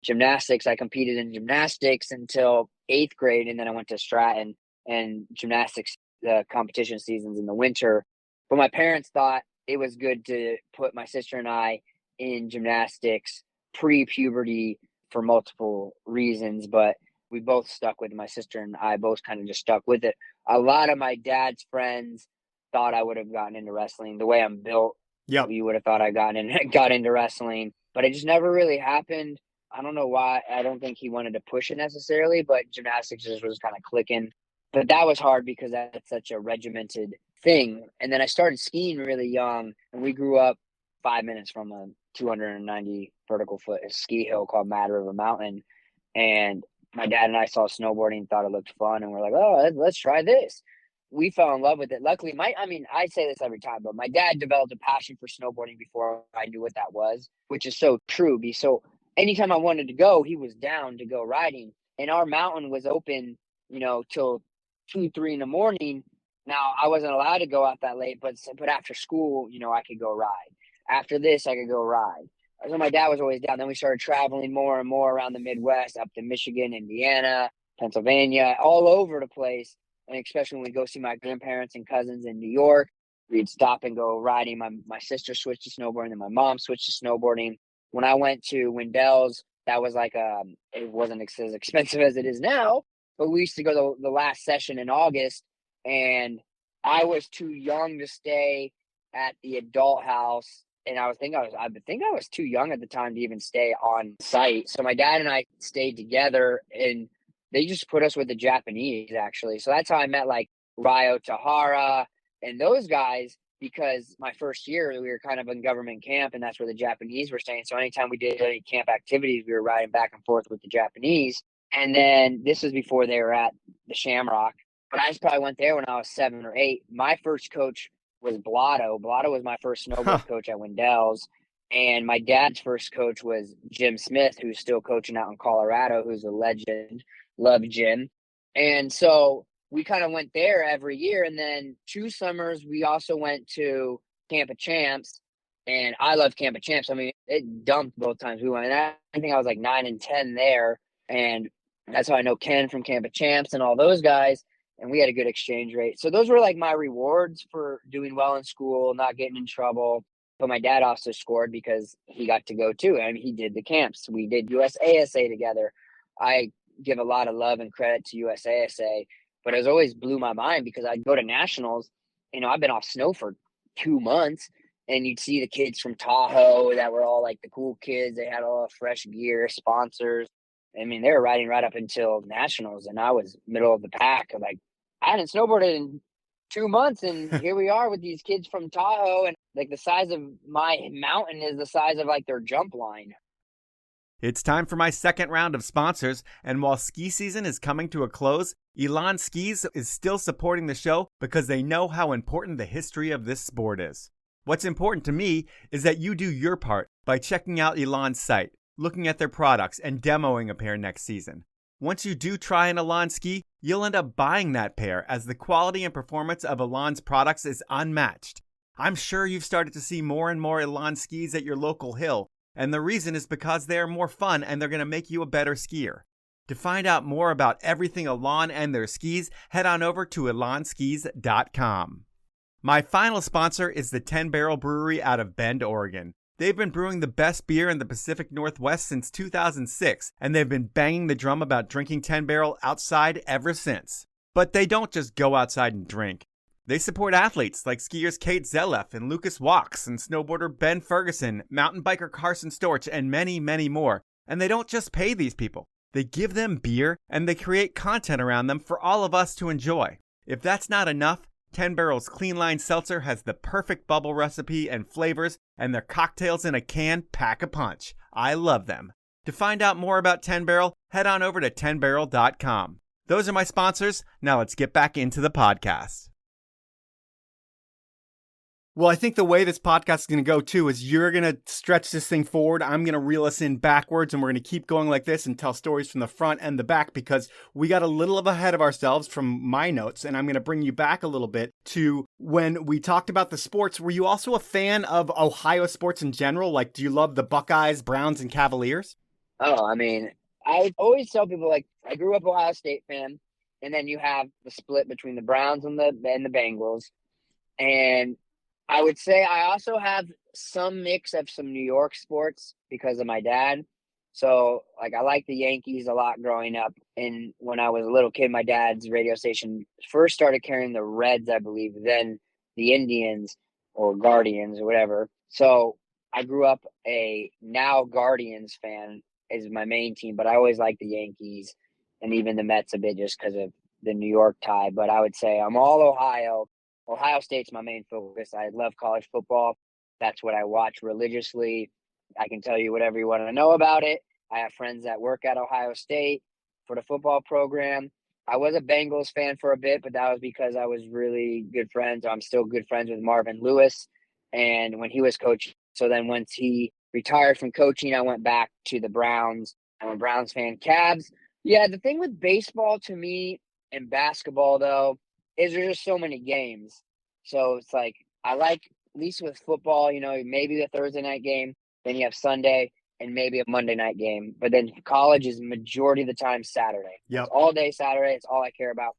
Gymnastics, I competed in gymnastics until 8th grade, and then I went to Stratton, and gymnastics, the competition seasons in the winter. But my parents thought it was good to put my sister and I in gymnastics pre-puberty for multiple reasons, but we both stuck with it. My sister and I both kind of just stuck with it. A lot of my dad's friends thought I would have gotten into wrestling. The way I'm built, Yep. you would have thought I got into wrestling, but it just never really happened. I don't know why. I don't think he wanted to push it necessarily, but gymnastics just was kind of clicking. But that was hard, because that's such a regimented thing. And then I started skiing really young, and we grew up 5 minutes from a 290 vertical foot ski hill called Mad River Mountain. And my dad and I saw snowboarding, thought it looked fun, and we're like, oh, let's try this. We fell in love with it. Luckily, I say this every time, but my dad developed a passion for snowboarding before I knew what that was, which is so true. So anytime I wanted to go, he was down to go riding. And our mountain was open, till 2, 3 in the morning. Now, I wasn't allowed to go out that late, but after school, I could go ride. After this, I could go ride. So my dad was always down. Then we started traveling more and more around the Midwest, up to Michigan, Indiana, Pennsylvania, all over the place. And especially when we go see my grandparents and cousins in New York, we'd stop and go riding. My sister switched to snowboarding, and my mom switched to snowboarding. When I went to Wendell's, that was like it wasn't as expensive as it is now, but we used to go the last session in August, and I was too young to stay at the adult house. And I think I was too young at the time to even stay on site. So my dad and I stayed together, and they just put us with the Japanese, actually. So that's how I met like Ryo Tahara and those guys, because my first year we were kind of in government camp, and that's where the Japanese were staying. So anytime we did any camp activities, we were riding back and forth with the Japanese. And then this was before they were at the Shamrock. But I probably went there when I was 7 or 8. My first coach was Blotto. Blotto was my first snowboard coach at Wendell's. And my dad's first coach was Jim Smith, who's still coaching out in Colorado, who's a legend. Love Jim. And so we kind of went there every year. And then 2 summers, we also went to Camp of Champs. And I love Camp of Champs. I mean, it dumped both times we went. And I think I was like 9 and 10 there. And that's how I know Ken from Camp of Champs and all those guys. And we had a good exchange rate. So those were like my rewards for doing well in school, not getting in trouble. But my dad also scored because he got to go too. And he did the camps. We did USASA together. I give a lot of love and credit to USASA, but it always blew my mind because I'd go to nationals. You know, I've been off snow for 2 months, and you'd see the kids from Tahoe that were all like the cool kids. They had all fresh gear, sponsors. I mean, they were riding right up until nationals, and I was middle of the pack. Like, I hadn't snowboarded in 2 months, and here we are with these kids from Tahoe, and like the size of my mountain is the size of like their jump line. It's time for my second round of sponsors, and while ski season is coming to a close, Elan Skis is still supporting the show because they know how important the history of this sport is. What's important to me is that you do your part by checking out Elan's site, looking at their products, and demoing a pair next season. Once you do try an Elan ski, you'll end up buying that pair, as the quality and performance of Elan's products is unmatched. I'm sure you've started to see more and more Elan skis at your local hill, and the reason is because they are more fun and they're going to make you a better skier. To find out more about everything Elan and their skis, head on over to elanskis.com. My final sponsor is the 10 Barrel Brewery out of Bend, Oregon. They've been brewing the best beer in the Pacific Northwest since 2006, and they've been banging the drum about drinking 10 Barrel outside ever since. But they don't just go outside and drink. They support athletes like skiers Kate Zelef and Lucas Walks, and snowboarder Ben Ferguson, mountain biker Carson Storch, and many, many more. And they don't just pay these people. They give them beer, and they create content around them for all of us to enjoy. If that's not enough, 10 Barrel's Clean Line Seltzer has the perfect bubble recipe and flavors, and their cocktails in a can pack a punch. I love them. To find out more about 10 Barrel, head on over to 10barrel.com. Those are my sponsors. Now let's get back into the podcast. Well, I think the way this podcast is going to go, too, is you're going to stretch this thing forward. I'm going to reel us in backwards, and we're going to keep going like this and tell stories from the front and the back, because we got a little ahead of ourselves from my notes, and I'm going to bring you back a little bit to when we talked about the sports. Were you also a fan of Ohio sports in general? Like, do you love the Buckeyes, Browns, and Cavaliers? Oh, I mean, I always tell people, like, I grew up Ohio State fan, and then you have the split between the Browns and the Bengals, and I would say I also have some mix of some New York sports because of my dad. So, like, I like the Yankees a lot growing up. And when I was a little kid, my dad's radio station first started carrying the Reds, I believe, then the Indians or Guardians or whatever. So I grew up a now Guardians fan is my main team, but I always liked the Yankees and even the Mets a bit just because of the New York tie. But I would say I'm all Ohio. Ohio State's my main focus. I love college football. That's what I watch religiously. I can tell you whatever you want to know about it. I have friends that work at Ohio State for the football program. I was a Bengals fan for a bit, but that was because I was really good friends. I'm still good friends with Marvin Lewis, and when he was coaching. So then once he retired from coaching, I went back to the Browns. I'm a Browns fan. Cavs. Yeah, the thing with baseball to me and basketball, though, is there's just so many games. So it's like, I like, at least with football, you know, maybe a Thursday night game, then you have Sunday and maybe a Monday night game. But then college is majority of the time Saturday. Yep. It's all day Saturday. It's all I care about.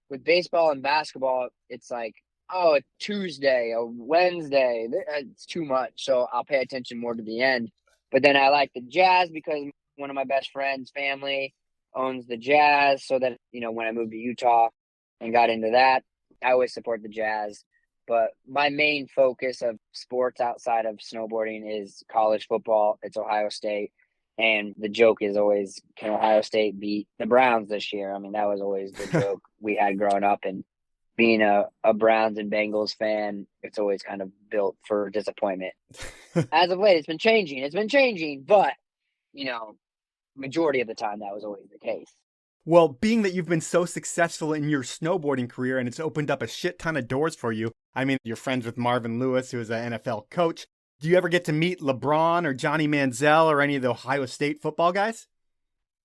With baseball and basketball, it's like, oh, a Tuesday, a Wednesday. It's too much. So I'll pay attention more to the end. But then I like the Jazz because one of my best friends' family owns the Jazz, so that, when I moved to Utah and got into that, I always support the Jazz. But my main focus of sports outside of snowboarding is college football. It's Ohio State. And the joke is always, can Ohio State beat the Browns this year? I mean, that was always the joke we had growing up. And being a Browns and Bengals fan, it's always kind of built for disappointment. As of late, it's been changing, but, majority of the time that was always the case. Well, being that you've been so successful in your snowboarding career and it's opened up a shit ton of doors for you, I mean, you're friends with Marvin Lewis, who is an NFL coach. Do you ever get to meet LeBron or Johnny Manziel or any of the Ohio State football guys?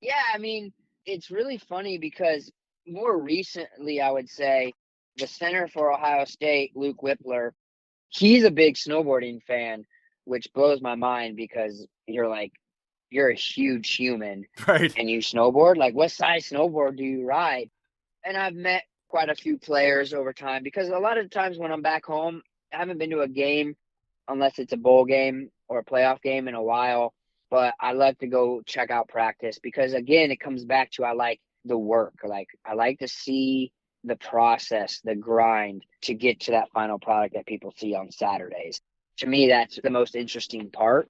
Yeah, I mean, it's really funny because more recently, I would say, the center for Ohio State, Luke Whippler, he's a big snowboarding fan, which blows my mind because you're a huge human Right. and you snowboard. Like, what size snowboard do you ride? And I've met quite a few players over time because a lot of the times when I'm back home, I haven't been to a game unless it's a bowl game or a playoff game in a while. But I love to go check out practice because, again, it comes back to I like the work. Like, I like to see the process, the grind to get to that final product that people see on Saturdays. To me, that's the most interesting part.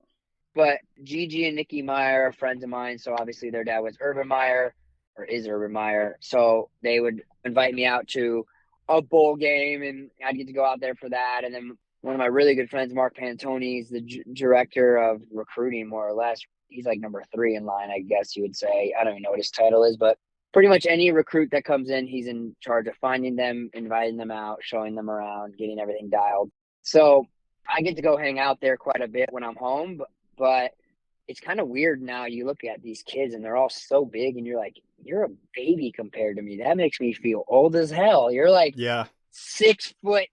But Gigi and Nikki Meyer are friends of mine. So obviously their dad was Urban Meyer, or is Urban Meyer. So they would invite me out to a bowl game and I'd get to go out there for that. And then one of my really good friends, Mark Pantoni, is the director of recruiting, more or less. He's like number 3 in line, I guess you would say. I don't even know what his title is, but pretty much any recruit that comes in, he's in charge of finding them, inviting them out, showing them around, getting everything dialed. So I get to go hang out there quite a bit when I'm home, but it's kind of weird now. You look at these kids and they're all so big and you're like, you're a baby compared to me. That makes me feel old as hell. You're like 6'5",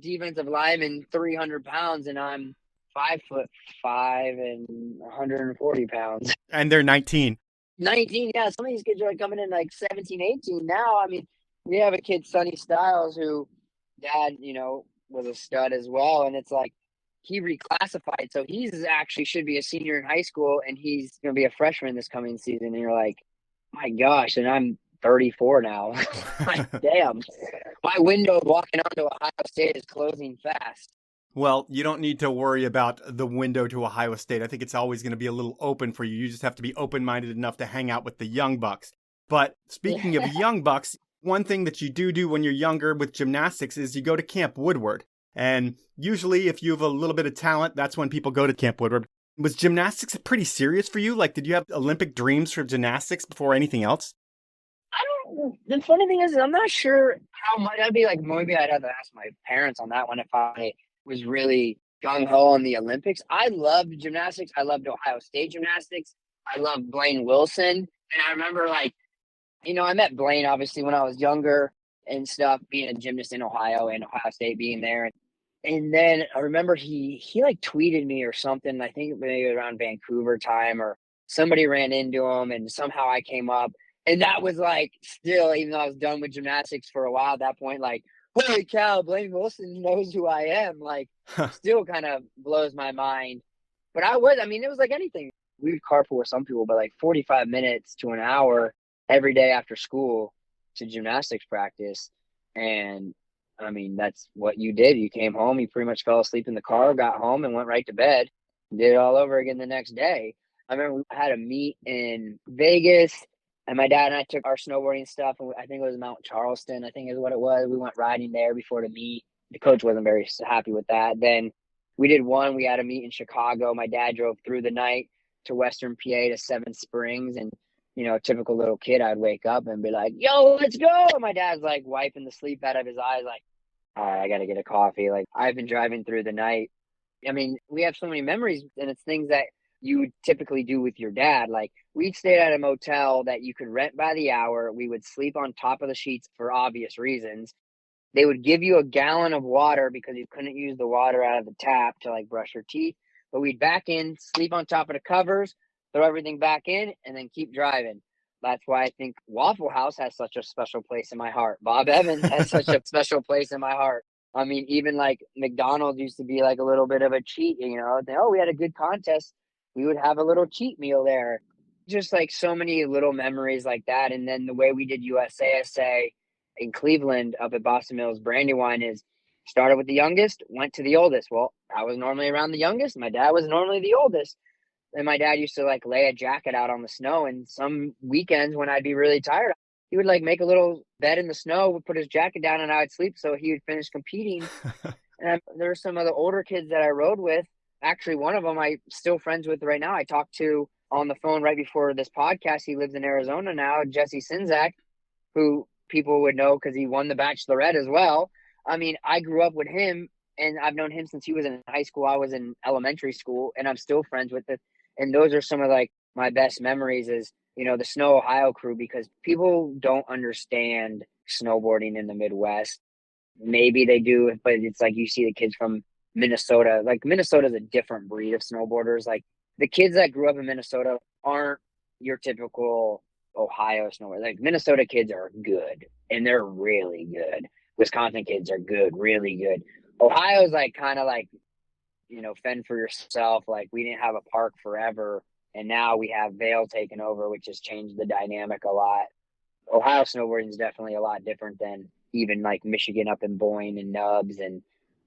defensive lineman, 300 pounds, and I'm 5'5" and 140 pounds. And they're 19. 19, yeah. Some of these kids are coming in like 17, 18 now. I mean, we have a kid, Sonny Styles, who dad, was a stud as well. And it's like, he reclassified. So he's actually should be a senior in high school and he's going to be a freshman this coming season. And you're like, my gosh. And I'm 34 now. Like, damn, my window walking onto Ohio State is closing fast. Well, you don't need to worry about the window to Ohio State. I think it's always going to be a little open for you. You just have to be open-minded enough to hang out with the young bucks. But speaking of young bucks, one thing that you do when you're younger with gymnastics is you go to Camp Woodward. And usually if you have a little bit of talent, that's when people go to Camp Woodward. Was gymnastics pretty serious for you? Like, did you have Olympic dreams for gymnastics before anything else? The funny thing is, I'm not sure how much. I'd be like, maybe I'd have to ask my parents on that one if I was really gung-ho on the Olympics. I loved gymnastics. I loved Ohio State gymnastics. I loved Blaine Wilson. And I remember, I met Blaine, obviously, when I was younger and stuff, being a gymnast in Ohio and Ohio State being there. And then I remember he tweeted me or something. I think maybe around Vancouver time or somebody ran into him and somehow I came up. And that was still, even though I was done with gymnastics for a while at that point, holy cow, Blaine Wilson knows who I am. Still kind of blows my mind. But it was like anything. We would carpool with some people, but 45 minutes to an hour every day after school to gymnastics practice. And that's what you did. You came home, you pretty much fell asleep in the car, got home and went right to bed, did it all over again the next day. I remember we had a meet in Vegas and my dad and I took our snowboarding stuff. And I think it was Mount Charleston, I think is what it was. We went riding there before the meet. The coach wasn't very happy with that. Then we had a meet in Chicago. My dad drove through the night to Western PA to Seven Springs. And, typical little kid, I'd wake up and be like, yo, let's go. My dad's wiping the sleep out of his eyes. All right, I got to get a coffee. I've been driving through the night. We have so many memories and it's things that you would typically do with your dad. We'd stayed at a motel that you could rent by the hour. We would sleep on top of the sheets for obvious reasons. They would give you a gallon of water because you couldn't use the water out of the tap to brush your teeth. But we'd back in, sleep on top of the covers, throw everything back in, and then keep driving. That's why I think Waffle House has such a special place in my heart. Bob Evans has such a special place in my heart. Even McDonald's used to be a little bit of a cheat, we had a good contest. We would have a little cheat meal there. Just like so many little memories like that. And then the way we did USASA in Cleveland up at Boston Mills Brandywine is started with the youngest, went to the oldest. Well, I was normally around the youngest. My dad was normally the oldest. And my dad used to like lay a jacket out on the snow. And some weekends when I'd be really tired, he would like make a little bed in the snow, would put his jacket down, and I would sleep. So he would finish competing. And there were some of the older kids that I rode with. Actually, one of them I'm still friends with right now. I talked to on the phone right before this podcast. He lives in Arizona now, Jesse Sinzak, who people would know because he won the Bachelorette as well. I mean, I grew up with him, and I've known him since he was in high school. I was in elementary school, and I'm still friends with it. And those are some of like my best memories is, the Snow Ohio crew, because people don't understand snowboarding in the Midwest. Maybe they do, but it's like you see the kids from Minnesota. Like Minnesota's a different breed of snowboarders. Like the kids that grew up in Minnesota aren't your typical Ohio snowboarder. Like Minnesota kids are good, and they're really good. Wisconsin kids are good, really good. Ohio's like kind of like, fend for yourself. Like we didn't have a park forever, and now we have Vail taken over, which has changed the dynamic a lot. Ohio snowboarding is definitely a lot different than even like Michigan up in Boyne and Nubs and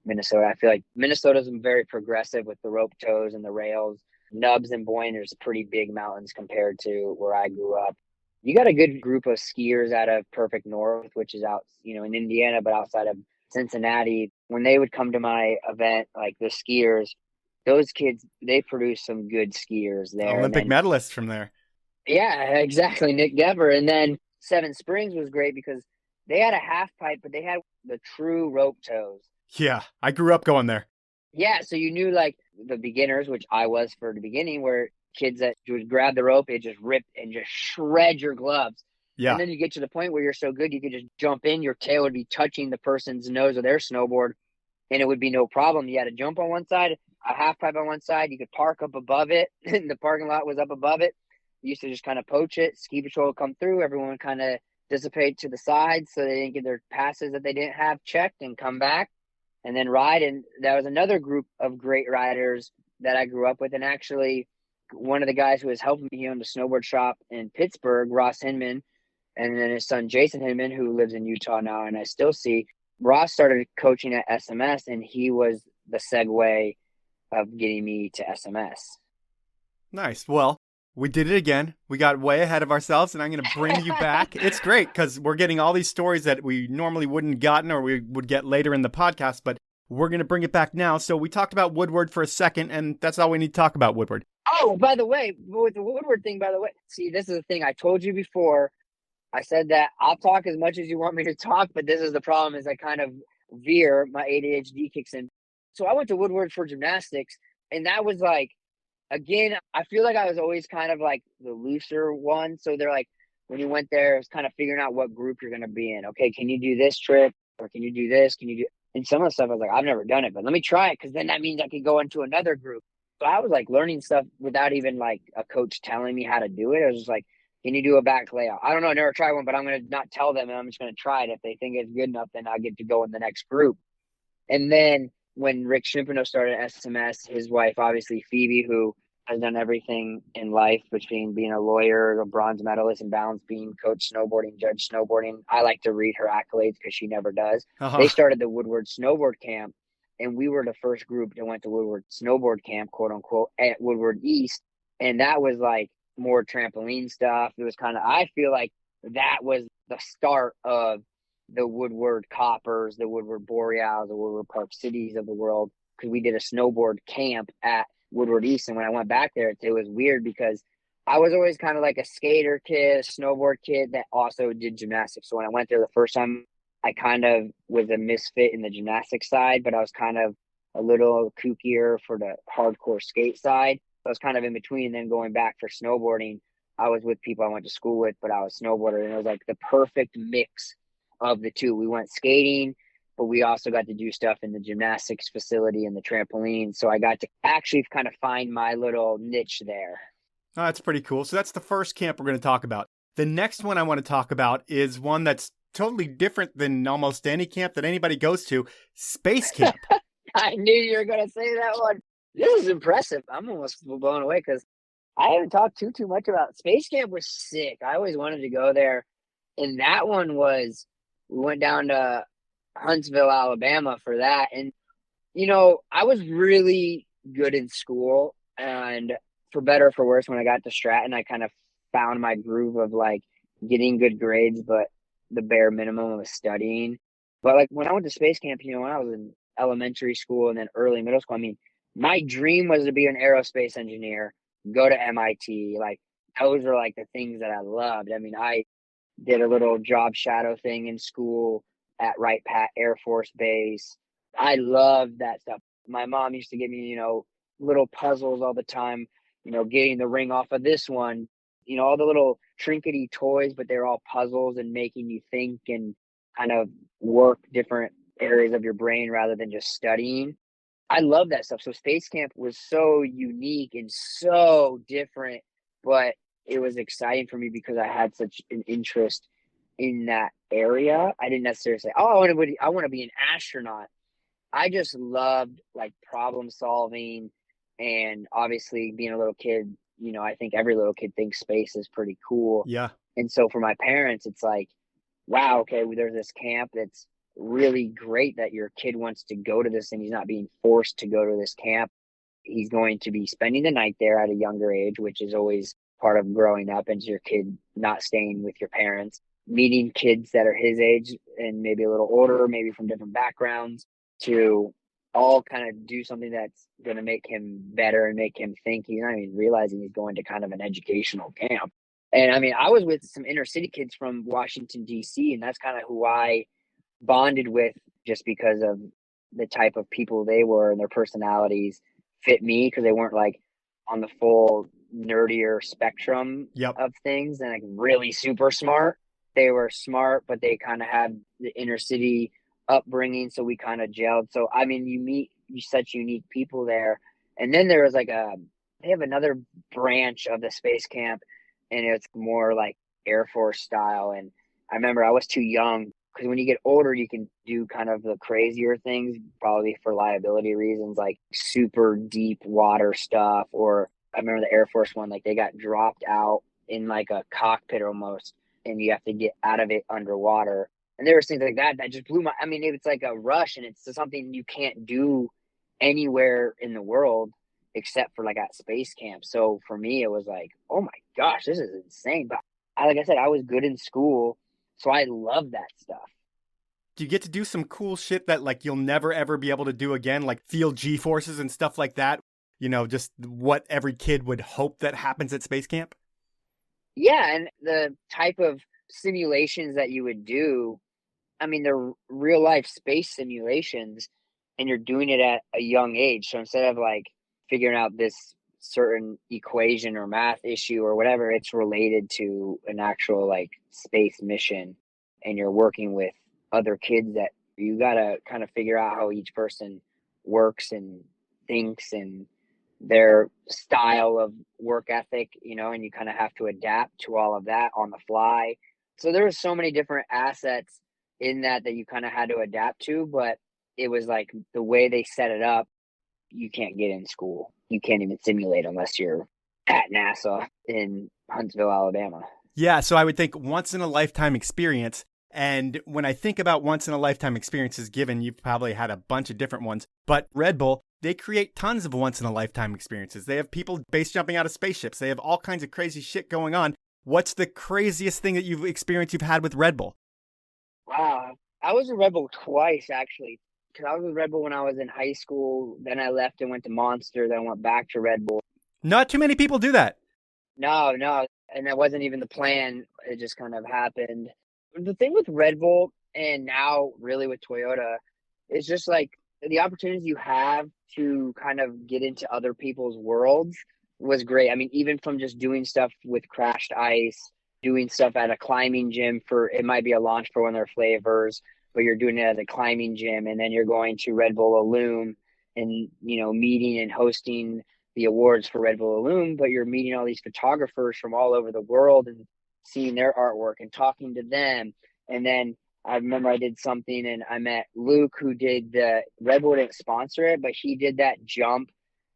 Minnesota. I feel like Minnesota's very progressive with the rope toes and the rails. Nubs and Boyne, there's pretty big mountains compared to where I grew up. You got a good group of skiers out of Perfect North, which is out, in Indiana, but outside of Cincinnati. When they would come to my event, like the skiers, those kids, they produce some good skiers there. Olympic medalists from there. Yeah, exactly. Nick Dever. And then Seven Springs was great because they had a half pipe, but they had the true rope toes. Yeah, I grew up going there. Yeah, so you knew like the beginners, which I was for the beginning, where kids that would grab the rope, it just rip and just shred your gloves. Yeah. And then you get to the point where you're so good, you could just jump in, your tail would be touching the person's nose of their snowboard, and it would be no problem. You had to jump on one side, a half pipe on one side, you could park up above it, and the parking lot was up above it. You used to just kind of poach it, ski patrol would come through, everyone would kind of dissipate to the side so they didn't get their passes that they didn't have checked and come back and then ride. And that was another group of great riders that I grew up with. And actually, one of the guys who was helping me, he owned a snowboard shop in Pittsburgh, Ross Hinman, and then his son, Jason Hinman, who lives in Utah now, and I still see. Ross started coaching at SMS, and he was the segue of getting me to SMS. Nice. Well, we did it again. We got way ahead of ourselves, and I'm going to bring you back. It's great because we're getting all these stories that we normally wouldn't have gotten or we would get later in the podcast, but we're going to bring it back now. So we talked about Woodward for a second, and that's all we need to talk about, Woodward. Oh, by the way, with the Woodward thing, see, this is the thing I told you before. I said that I'll talk as much as you want me to talk, but this is the problem is I kind of veer, my ADHD kicks in. So I went to Woodward for gymnastics, and that was like, again, I feel like I was always kind of like the looser one. So they're like, when you went there, it was kind of figuring out what group you're going to be in. Okay, can you do this trick? Or can you do this? And some of the stuff I was like, I've never done it, but let me try it because then that means I could go into another group. So I was like learning stuff without even like a coach telling me how to do it. I was just like, can you do a back layout? I don't know, I never tried one, but I'm going to not tell them and I'm just going to try it. If they think it's good enough, then I get to go in the next group. And then when Rick Schnippino started SMS, his wife, obviously Phoebe, who has done everything in life between being a lawyer, a bronze medalist in balance beam, coach snowboarding, judge snowboarding. I like to read her accolades because she never does. They started the Woodward Snowboard Camp, and we were the first group that went to Woodward Snowboard Camp, quote unquote, at Woodward East. And that was like more trampoline stuff. It was kind of, I feel like that was the start of the Woodward Coppers, the Woodward Boreals, the Woodward Park Cities of the world, because we did a snowboard camp at Woodward East. And when I went back there, it was weird because I was always kind of like a skater kid, a snowboard kid that also did gymnastics. So when I went there the first time, I kind of was a misfit in the gymnastics side, but I was kind of a little kookier for the hardcore skate side. I was kind of in between. And then going back for snowboarding, I was with people I went to school with, but I was a snowboarder, and it was like the perfect mix of the two. We went skating, but we also got to do stuff in the gymnastics facility and the trampoline. So I got to actually kind of find my little niche there. Oh, that's pretty cool. So that's the first camp we're going to talk about. The next one I want to talk about is one that's totally different than almost any camp that anybody goes to, Space Camp. I knew you were going to say that one. This is impressive. I'm almost blown away because I haven't talked too much about Space Camp. Was sick. I always wanted to go there, and that one was we went down to Huntsville, Alabama for that, and I was really good in school, and for better or for worse, when I got to Stratton, I kind of found my groove of like getting good grades, but the bare minimum of studying. But like when I went to Space Camp, when I was in elementary school and then early middle school, I mean, my dream was to be an aerospace engineer, go to MIT. Like those are like the things that I loved. I mean, I did a little job shadow thing in school at Wright Pat Air Force Base. I loved that stuff. My mom used to give me, little puzzles all the time, getting the ring off of this one, all the little trinkety toys, but they're all puzzles and making you think and kind of work different areas of your brain rather than just studying. I love that stuff. So Space Camp was so unique and so different, but it was exciting for me because I had such an interest in that area. I didn't necessarily say, "Oh, I want to be an astronaut." I just loved like problem solving, and obviously being a little kid, I think every little kid thinks space is pretty cool. Yeah. And so for my parents, it's like, wow, okay, there's this camp that's really great that your kid wants to go to this and he's not being forced to go to this camp. He's going to be spending the night there at a younger age, which is always part of growing up, and your kid not staying with your parents, meeting kids that are his age and maybe a little older, maybe from different backgrounds, to all kind of do something that's going to make him better and make him think. He's not even realizing he's going to kind of an educational camp. And I mean, I was with some inner city kids from Washington, D.C., and that's kind of who I bonded with just because of the type of people they were, and their personalities fit me because they weren't like on the full nerdier spectrum of things and like really super smart. They were smart, but they kind of had the inner city upbringing, so we kind of gelled. So I mean, you meet such unique people there. And then there was like they have another branch of the space camp, and it's more like Air Force style. And I remember I was too young, because when you get older, you can do kind of the crazier things, probably for liability reasons, like super deep water stuff. Or I remember the Air Force one, like they got dropped out in like a cockpit almost, and you have to get out of it underwater. And there was things like that just blew my, I mean, it's like a rush, and it's something you can't do anywhere in the world except for like at space camp. So for me, it was like, oh my gosh, this is insane. But like I said, I was good in school, so I love that stuff. Do you get to do some cool shit that like you'll never ever be able to do again, like feel G-forces and stuff like that? Just what every kid would hope that happens at space camp? Yeah, and the type of simulations that you would do, I mean, they're real life space simulations, and you're doing it at a young age. So instead of like figuring out this certain equation or math issue or whatever, it's related to an actual like space mission, and you're working with other kids that you got to kind of figure out how each person works and thinks and their style of work ethic, and you kind of have to adapt to all of that on the fly. So there were so many different assets in that you kind of had to adapt to, but it was like the way they set it up, you can't get in school. You can't even simulate unless you're at NASA in Huntsville, Alabama. Yeah, so I would think once in a lifetime experience. And when I think about once in a lifetime experiences given, you've probably had a bunch of different ones. But Red Bull, they create tons of once in a lifetime experiences. They have people base jumping out of spaceships. They have all kinds of crazy shit going on. What's the craziest thing that you've had with Red Bull? Wow. I was a Red Bull twice, actually. Because I was with Red Bull when I was in high school. Then I left and went to Monster. Then I went back to Red Bull. Not too many people do that. No. And that wasn't even the plan. It just kind of happened. The thing with Red Bull, and now really with Toyota, is just like the opportunities you have to kind of get into other people's worlds was great. I mean, even from just doing stuff with Crashed Ice, doing stuff at a climbing gym it might be a launch for one of their flavors, but you're doing it at a climbing gym, and then you're going to Red Bull Illume and, meeting and hosting the awards for Red Bull Illume, but you're meeting all these photographers from all over the world and seeing their artwork and talking to them. And then I remember I did something and I met Luke, who did the Red Bull didn't sponsor it, but he did that jump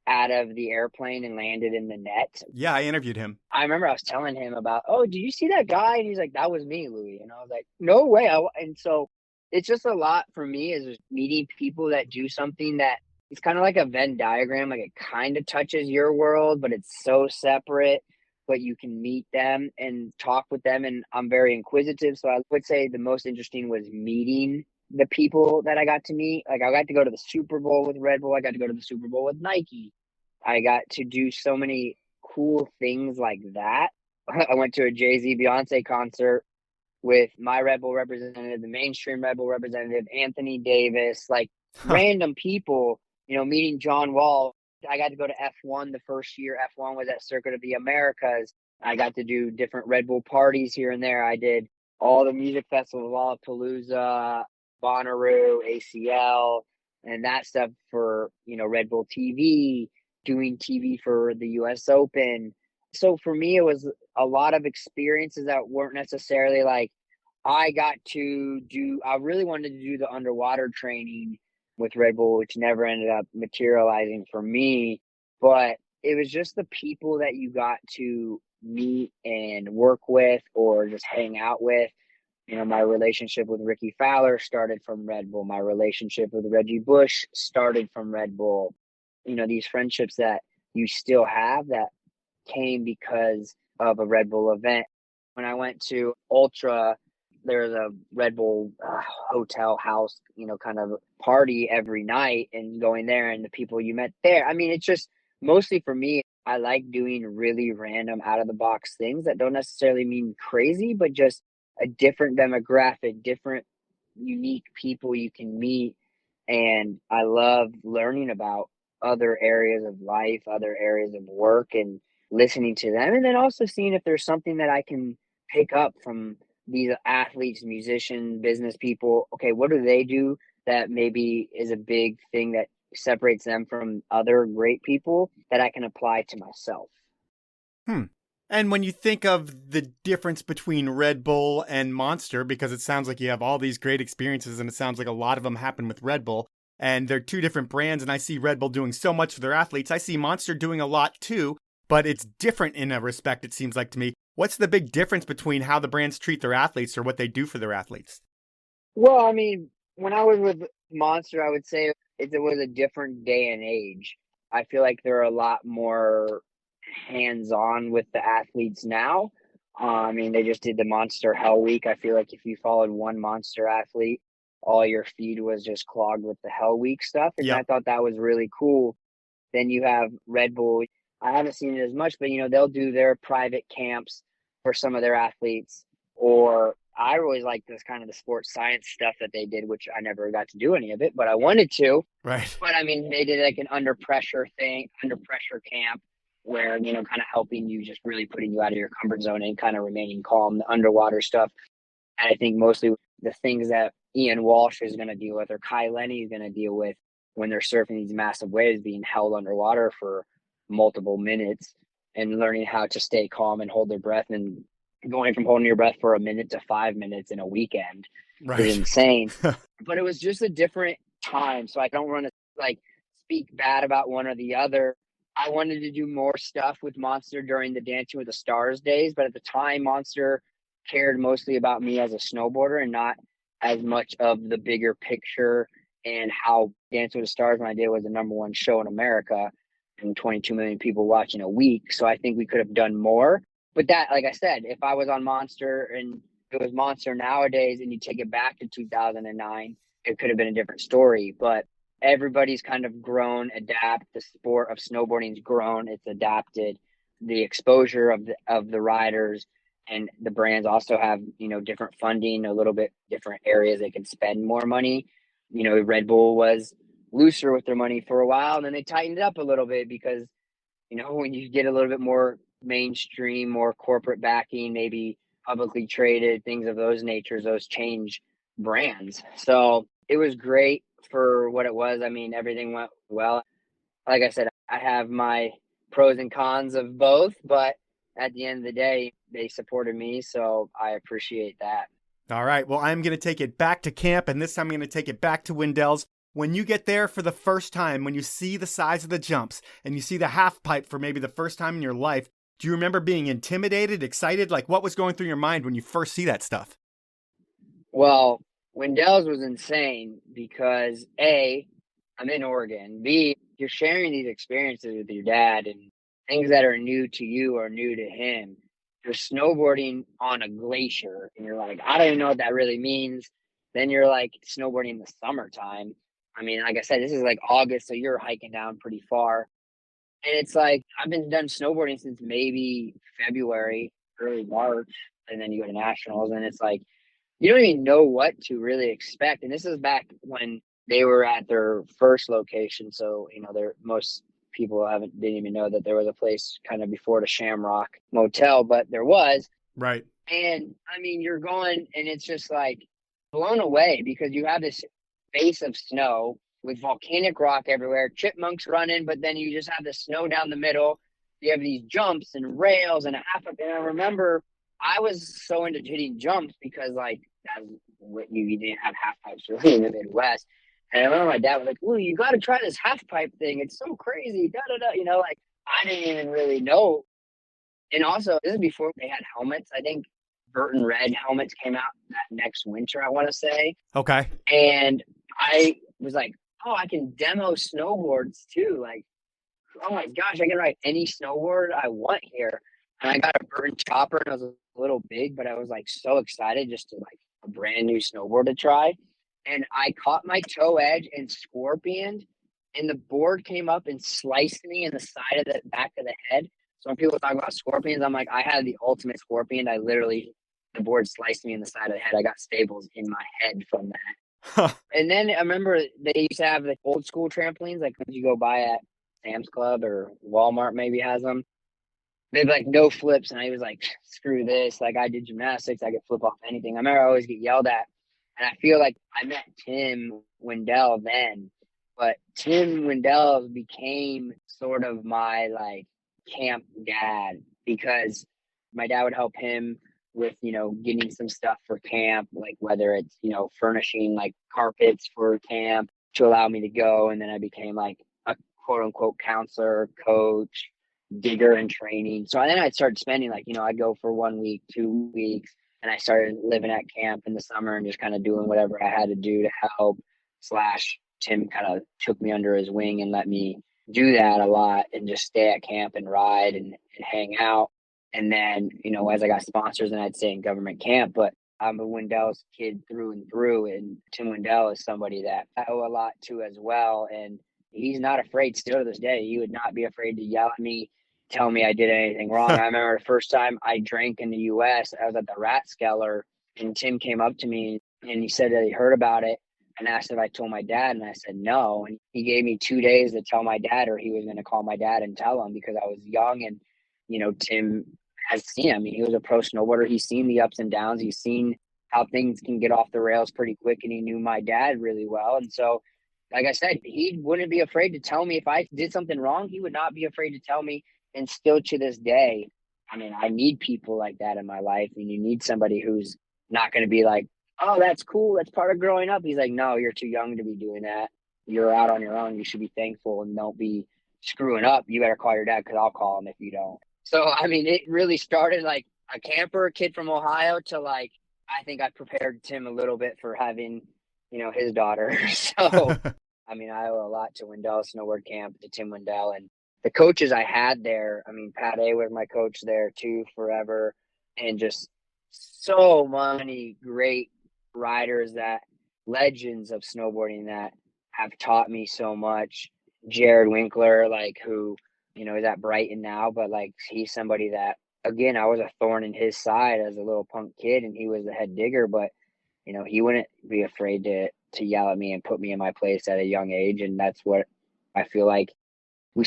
out of the airplane and landed in the net. Yeah, I interviewed him. I remember I was telling him about, oh, did you see that guy? And he's like, that was me, Louie. And I was like, no way. And so it's just a lot for me is just meeting people that do something that it's kind of like a Venn diagram. Like it kind of touches your world, but it's so separate. But you can meet them and talk with them. And I'm very inquisitive. So I would say the most interesting was meeting the people that I got to meet. Like I got to go to the Super Bowl with Red Bull. I got to go to the Super Bowl with Nike. I got to do so many cool things like that. I went to a Jay-Z Beyonce concert with my Red Bull representative, the mainstream Red Bull representative, Anthony Davis, like random people, meeting John Wall. I got to go to F1 the first year. F1 was at Circuit of the Americas. I got to do different Red Bull parties here and there. I did all the music festivals, Lollapalooza, Bonnaroo, ACL, and that stuff for, Red Bull TV, doing TV for the US Open. So for me, it was a lot of experiences that weren't necessarily like I really wanted to do the underwater training with Red Bull, which never ended up materializing for me. But it was just the people that you got to meet and work with or just hang out with. My relationship with Ricky Fowler started from Red Bull. My relationship with Reggie Bush started from Red Bull. These friendships that you still have that came because of a Red Bull event. When I went to Ultra, there was a Red Bull hotel house, kind of party every night and going there and the people you met there. I mean, it's just mostly for me, I like doing really random out of the box things that don't necessarily mean crazy, but just a different demographic, different unique people you can meet. And I love learning about other areas of life, other areas of work, and listening to them. And then also seeing if there's something that I can pick up from these athletes, musicians, business people. Okay, what do they do that maybe is a big thing that separates them from other great people that I can apply to myself? And when you think of the difference between Red Bull and Monster, because it sounds like you have all these great experiences and it sounds like a lot of them happen with Red Bull, and they're two different brands, and I see Red Bull doing so much for their athletes. I see Monster doing a lot too, but it's different in a respect, it seems like to me. What's the big difference between how the brands treat their athletes or what they do for their athletes? Well, I mean, when I was with Monster, I would say it was a different day and age. I feel like they're a lot more hands-on with the athletes now. I mean, they just did the Monster Hell Week. I feel like if you followed one Monster athlete, all your feed was just clogged with the Hell Week stuff. And I thought that was really cool. Then you have Red Bull. I haven't seen it as much, but they'll do their private camps for some of their athletes. Or I always like this kind of the sports science stuff that they did, which I never got to do any of it, but I wanted to. Right. But I mean, they did like an under pressure camp where, kind of helping you, just really putting you out of your comfort zone and kind of remaining calm, the underwater stuff. And I think mostly the things that Ian Walsh is going to deal with or Kai Lenny is going to deal with when they're surfing these massive waves, being held underwater for multiple minutes and learning how to stay calm and hold their breath, and going from holding your breath for a minute to 5 minutes in a weekend is insane. But it was just a different time. So I don't want to speak bad about one or the other. I wanted to do more stuff with Monster during the Dancing with the Stars days, but at the time, Monster cared mostly about me as a snowboarder and not as much of the bigger picture and how Dancing with the Stars, when I did, was the #1 show in America and 22 million people watching a week. So I think we could have done more. But that, like I said, if I was on Monster and it was Monster nowadays and you take it back to 2009, it could have been a different story. But everybody's kind of grown, adapt. The sport of snowboarding's grown, it's adapted. The exposure of the riders and the brands also have, different funding, a little bit different areas they can spend more money. Red Bull was looser with their money for a while, and then they tightened it up a little bit because, when you get a little bit more mainstream, more corporate backing, maybe publicly traded, things of those natures, those change brands. So it was great for what it was. I mean, everything went well. Like I said, I have my pros and cons of both, but at the end of the day, they supported me, so I appreciate that. All right. Well, I'm going to take it back to camp, and this time I'm going to take it back to Windell's. when you get there for the first time, when you see the size of the jumps and you see the half pipe for maybe the first time in your life, do you remember being intimidated, excited? Like, what was going through your mind when you first see that stuff? Well, Wendell's was insane because A, I'm in Oregon. B, you're sharing these experiences with your dad and things that are new to you are new to him. You're snowboarding on a glacier and you're like, I don't even know what that really means. Then you're like snowboarding in the summertime. I mean, like I said, this is like August, so you're hiking down pretty far. And it's like I've been done snowboarding since maybe February, early March, and then you go to nationals, and it's like you don't even know what to really expect. And this is back when they were at their first location, so most people didn't even know that there was a place kind of before the Shamrock Motel, but there was. Right. And I mean, you're going, and it's just like blown away because you have this face of snow with volcanic rock everywhere, chipmunks running, but then you just have the snow down the middle. You have these jumps and rails and a half up. And I remember I was so into hitting jumps because like that's what you didn't have half pipes really in the Midwest. And I remember my dad was like, "Louie, you got to try this half pipe thing. It's so crazy." Da da da. Like I didn't even really know. And also, this is before they had helmets. I think Burton Red helmets came out that next winter, I want to say. Okay. And I was like, oh, I can demo snowboards too. Like, oh my gosh, I can ride any snowboard I want here. And I got a Burton chopper and it was a little big, but I was like so excited just to like a brand new snowboard to try. And I caught my toe edge and scorpioned, and the board came up and sliced me in the side of the back of the head. So when people talk about scorpions, I'm like, I had the ultimate scorpion. The board sliced me in the side of the head. I got staples in my head from that. Huh. And then I remember they used to have the old school trampolines, like when you go buy at Sam's Club or Walmart maybe has them. They'd be like, no flips. And I was like, screw this. Like I did gymnastics. I could flip off anything. I remember I always get yelled at. And I feel like I met Tim Wendell then. But Tim Wendell became sort of my like camp dad because my dad would help him with, getting some stuff for camp, like whether it's, furnishing like carpets for camp to allow me to go. And then I became like a quote unquote counselor, coach, digger in training. So then I'd start spending like, I'd go for 1 week, 2 weeks, and I started living at camp in the summer and just kind of doing whatever I had to do to help. Tim kind of took me under his wing and let me do that a lot and just stay at camp and ride and hang out. And then, as I got sponsors, and I'd stay in government camp, but I'm a Wendell's kid through and through. And Tim Wendell is somebody that I owe a lot to as well. And he's not afraid still to this day. He would not be afraid to yell at me, tell me I did anything wrong. I remember the first time I drank in the U.S., I was at the Rathskeller, and Tim came up to me and he said that he heard about it and asked if I told my dad. And I said no. And he gave me 2 days to tell my dad, or he was going to call my dad and tell him because I was young. And, Tim has seen him. I mean, he was a pro snowboarder. He's seen the ups and downs. He's seen how things can get off the rails pretty quick. And he knew my dad really well. And so, like I said, he wouldn't be afraid to tell me if I did something wrong. He would not be afraid to tell me. And still to this day, I mean, I need people like that in my life. And you need somebody who's not going to be like, oh, that's cool. That's part of growing up. He's like, no, you're too young to be doing that. You're out on your own. You should be thankful and don't be screwing up. You better call your dad because I'll call him if you don't. So, I mean, it really started like a camper, a kid from Ohio to like, I think I prepared Tim a little bit for having, his daughter. So, I mean, I owe a lot to Wendell Snowboard Camp, to Tim Wendell, and the coaches I had there. I mean, Pat A was my coach there too forever, and just so many great riders, legends of snowboarding that have taught me so much. Jared Winkler, like who, is at Brighton now, but like he's somebody that, again, I was a thorn in his side as a little punk kid, and he was the head digger, but he wouldn't be afraid to yell at me and put me in my place at a young age. And that's what I feel like we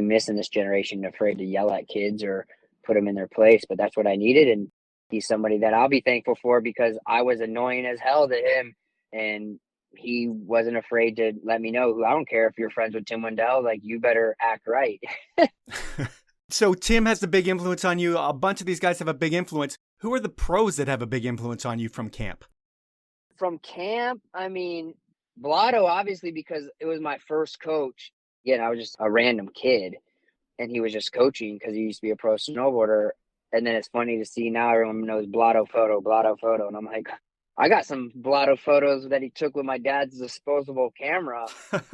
miss in this generation, afraid to yell at kids or put them in their place. But that's what I needed. And he's somebody that I'll be thankful for because I was annoying as hell to him. And he wasn't afraid to let me know, I don't care if you're friends with Tim Wendell, like you better act right. So Tim has the big influence on you. A bunch of these guys have a big influence. Who are the pros that have a big influence on you from camp? From camp, I mean, Blotto, obviously, because it was my first coach. Again, I was just a random kid, and he was just coaching because he used to be a pro snowboarder. And then it's funny to see now everyone knows Blotto photo. And I'm like, I got some Blotto photos that he took with my dad's disposable camera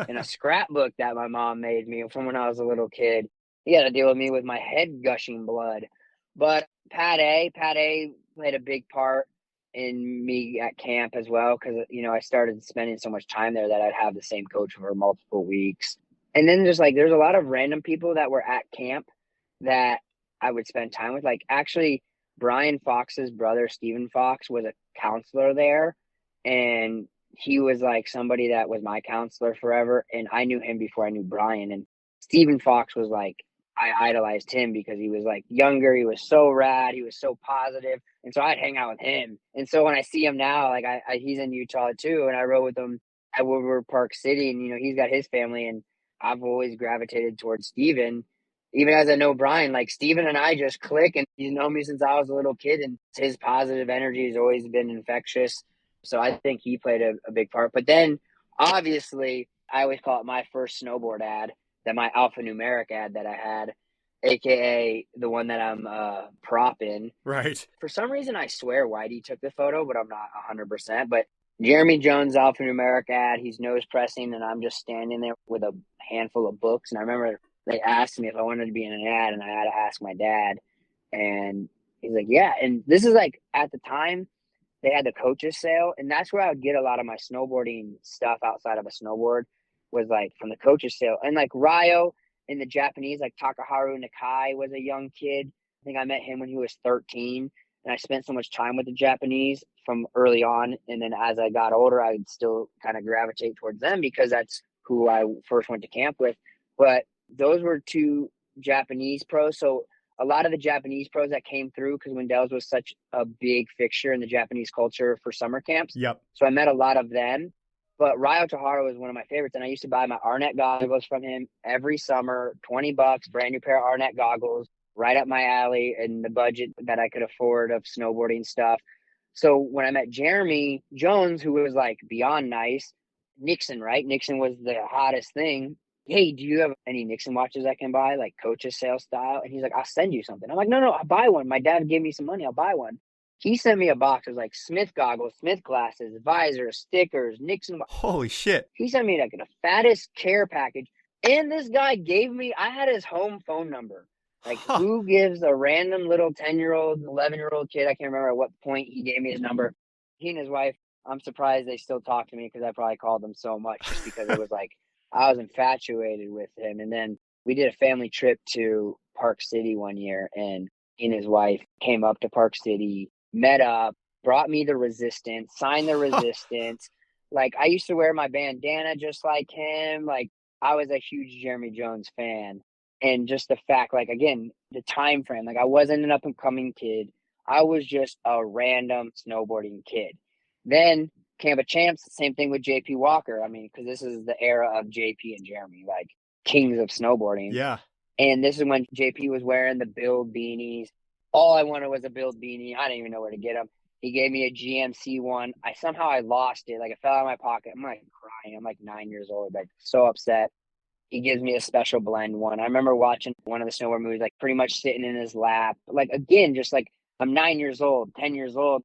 in a scrapbook that my mom made me from when I was a little kid. He had to deal with me with my head gushing blood. But Pat A played a big part in me at camp as well because, you know, I started spending so much time there that I'd have the same coach for multiple weeks. And then just like there's a lot of random people that were at camp that I would spend time with. Like actually, Brian Fox's brother, Stephen Fox, was a counselor there. And he was like somebody that was my counselor forever. And I knew him before I knew Brian. And Stephen Fox was like, I idolized him because he was like younger. He was so rad. He was so positive. And so I'd hang out with him. And so when I see him now, like he's in Utah too. And I rode with him at Woodward Park City. And, you know, he's got his family. And I've always gravitated towards Steven. Even as I know Brian, like Steven and I just click, and he's known me since I was a little kid, and his positive energy has always been infectious. So I think he played a big part. But then obviously I always call it my first snowboard ad, that my alphanumeric ad that I had, aka the one that I'm propping. Right. For some reason I swear Whitey took the photo, but I'm not 100%. But Jeremy Jones alphanumeric ad, he's nose pressing, and I'm just standing there with a handful of books. And I remember they asked me if I wanted to be in an ad, and I had to ask my dad. And he's like, yeah. And this is like at the time they had the coaches sale, and that's where I would get a lot of my snowboarding stuff outside of a snowboard, was like from the coaches sale. And like Ryo and the Japanese, like Takaharu Nakai was a young kid. I think I met him when he was 13. And I spent so much time with the Japanese from early on. And then as I got older, I would still kind of gravitate towards them because that's who I first went to camp with. But those were two Japanese pros. So a lot of the Japanese pros that came through, because Wendell's was such a big fixture in the Japanese culture for summer camps. Yep. So I met a lot of them. But Ryo Tahara was one of my favorites. And I used to buy my Arnett goggles from him every summer, $20, brand new pair of Arnett goggles, right up my alley and the budget that I could afford of snowboarding stuff. So when I met Jeremy Jones, who was like beyond nice, Nixon, right? Nixon was the hottest thing. Hey, do you have any Nixon watches I can buy, like coach's sale style? And he's like, I'll send you something. I'm like, no, I'll buy one. My dad gave me some money. I'll buy one. He sent me a box of like Smith goggles, Smith glasses, visors, stickers, Nixon. Holy shit. He sent me like the fattest care package. And this guy gave me, I had his home phone number. Like, who gives a random little 10-year-old, 11-year-old kid, I can't remember at what point he gave me his number. He and his wife, I'm surprised they still talk to me because I probably called them so much just because it was like, I was infatuated with him. And then we did a family trip to Park City one year, and he and his wife came up to Park City, met up, brought me the Resistance, signed the Resistance. Like, I used to wear my bandana just like him. Like, I was a huge Jeremy Jones fan. And just the fact, like, again, the time frame, like I wasn't an up and coming kid. I was just a random snowboarding kid. Then Camp of Champs, same thing with JP Walker. I mean, because this is the era of JP and Jeremy, like kings of snowboarding. Yeah. And this is when JP was wearing the Build beanies. All I wanted was a Build beanie. I didn't even know where to get them. He gave me a GMC one. I lost it. Like, it fell out of my pocket. I'm like crying. I'm like 9 years old, like so upset. He gives me a special blend one. I remember watching one of the snowboard movies, like pretty much sitting in his lap. Like, again, just like I'm 9 years old, 10 years old.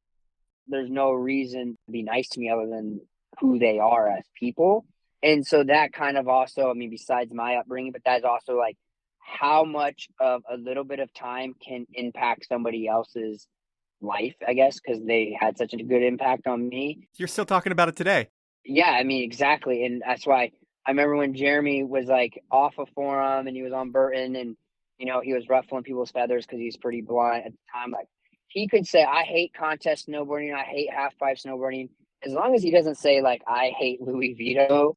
There's no reason to be nice to me other than who they are as people. And so that kind of also, I mean, besides my upbringing, but that's also like how much of a little bit of time can impact somebody else's life, I guess, because they had such a good impact on me. You're still talking about it today. Yeah, I mean, exactly. And that's why I remember when Jeremy was like off of Forum and he was on Burton, and, you know, he was ruffling people's feathers because he's pretty blind at the time. Like, he could say, I hate contest snowboarding, I hate half pipe snowboarding. As long as he doesn't say, like, I hate Louie Vito,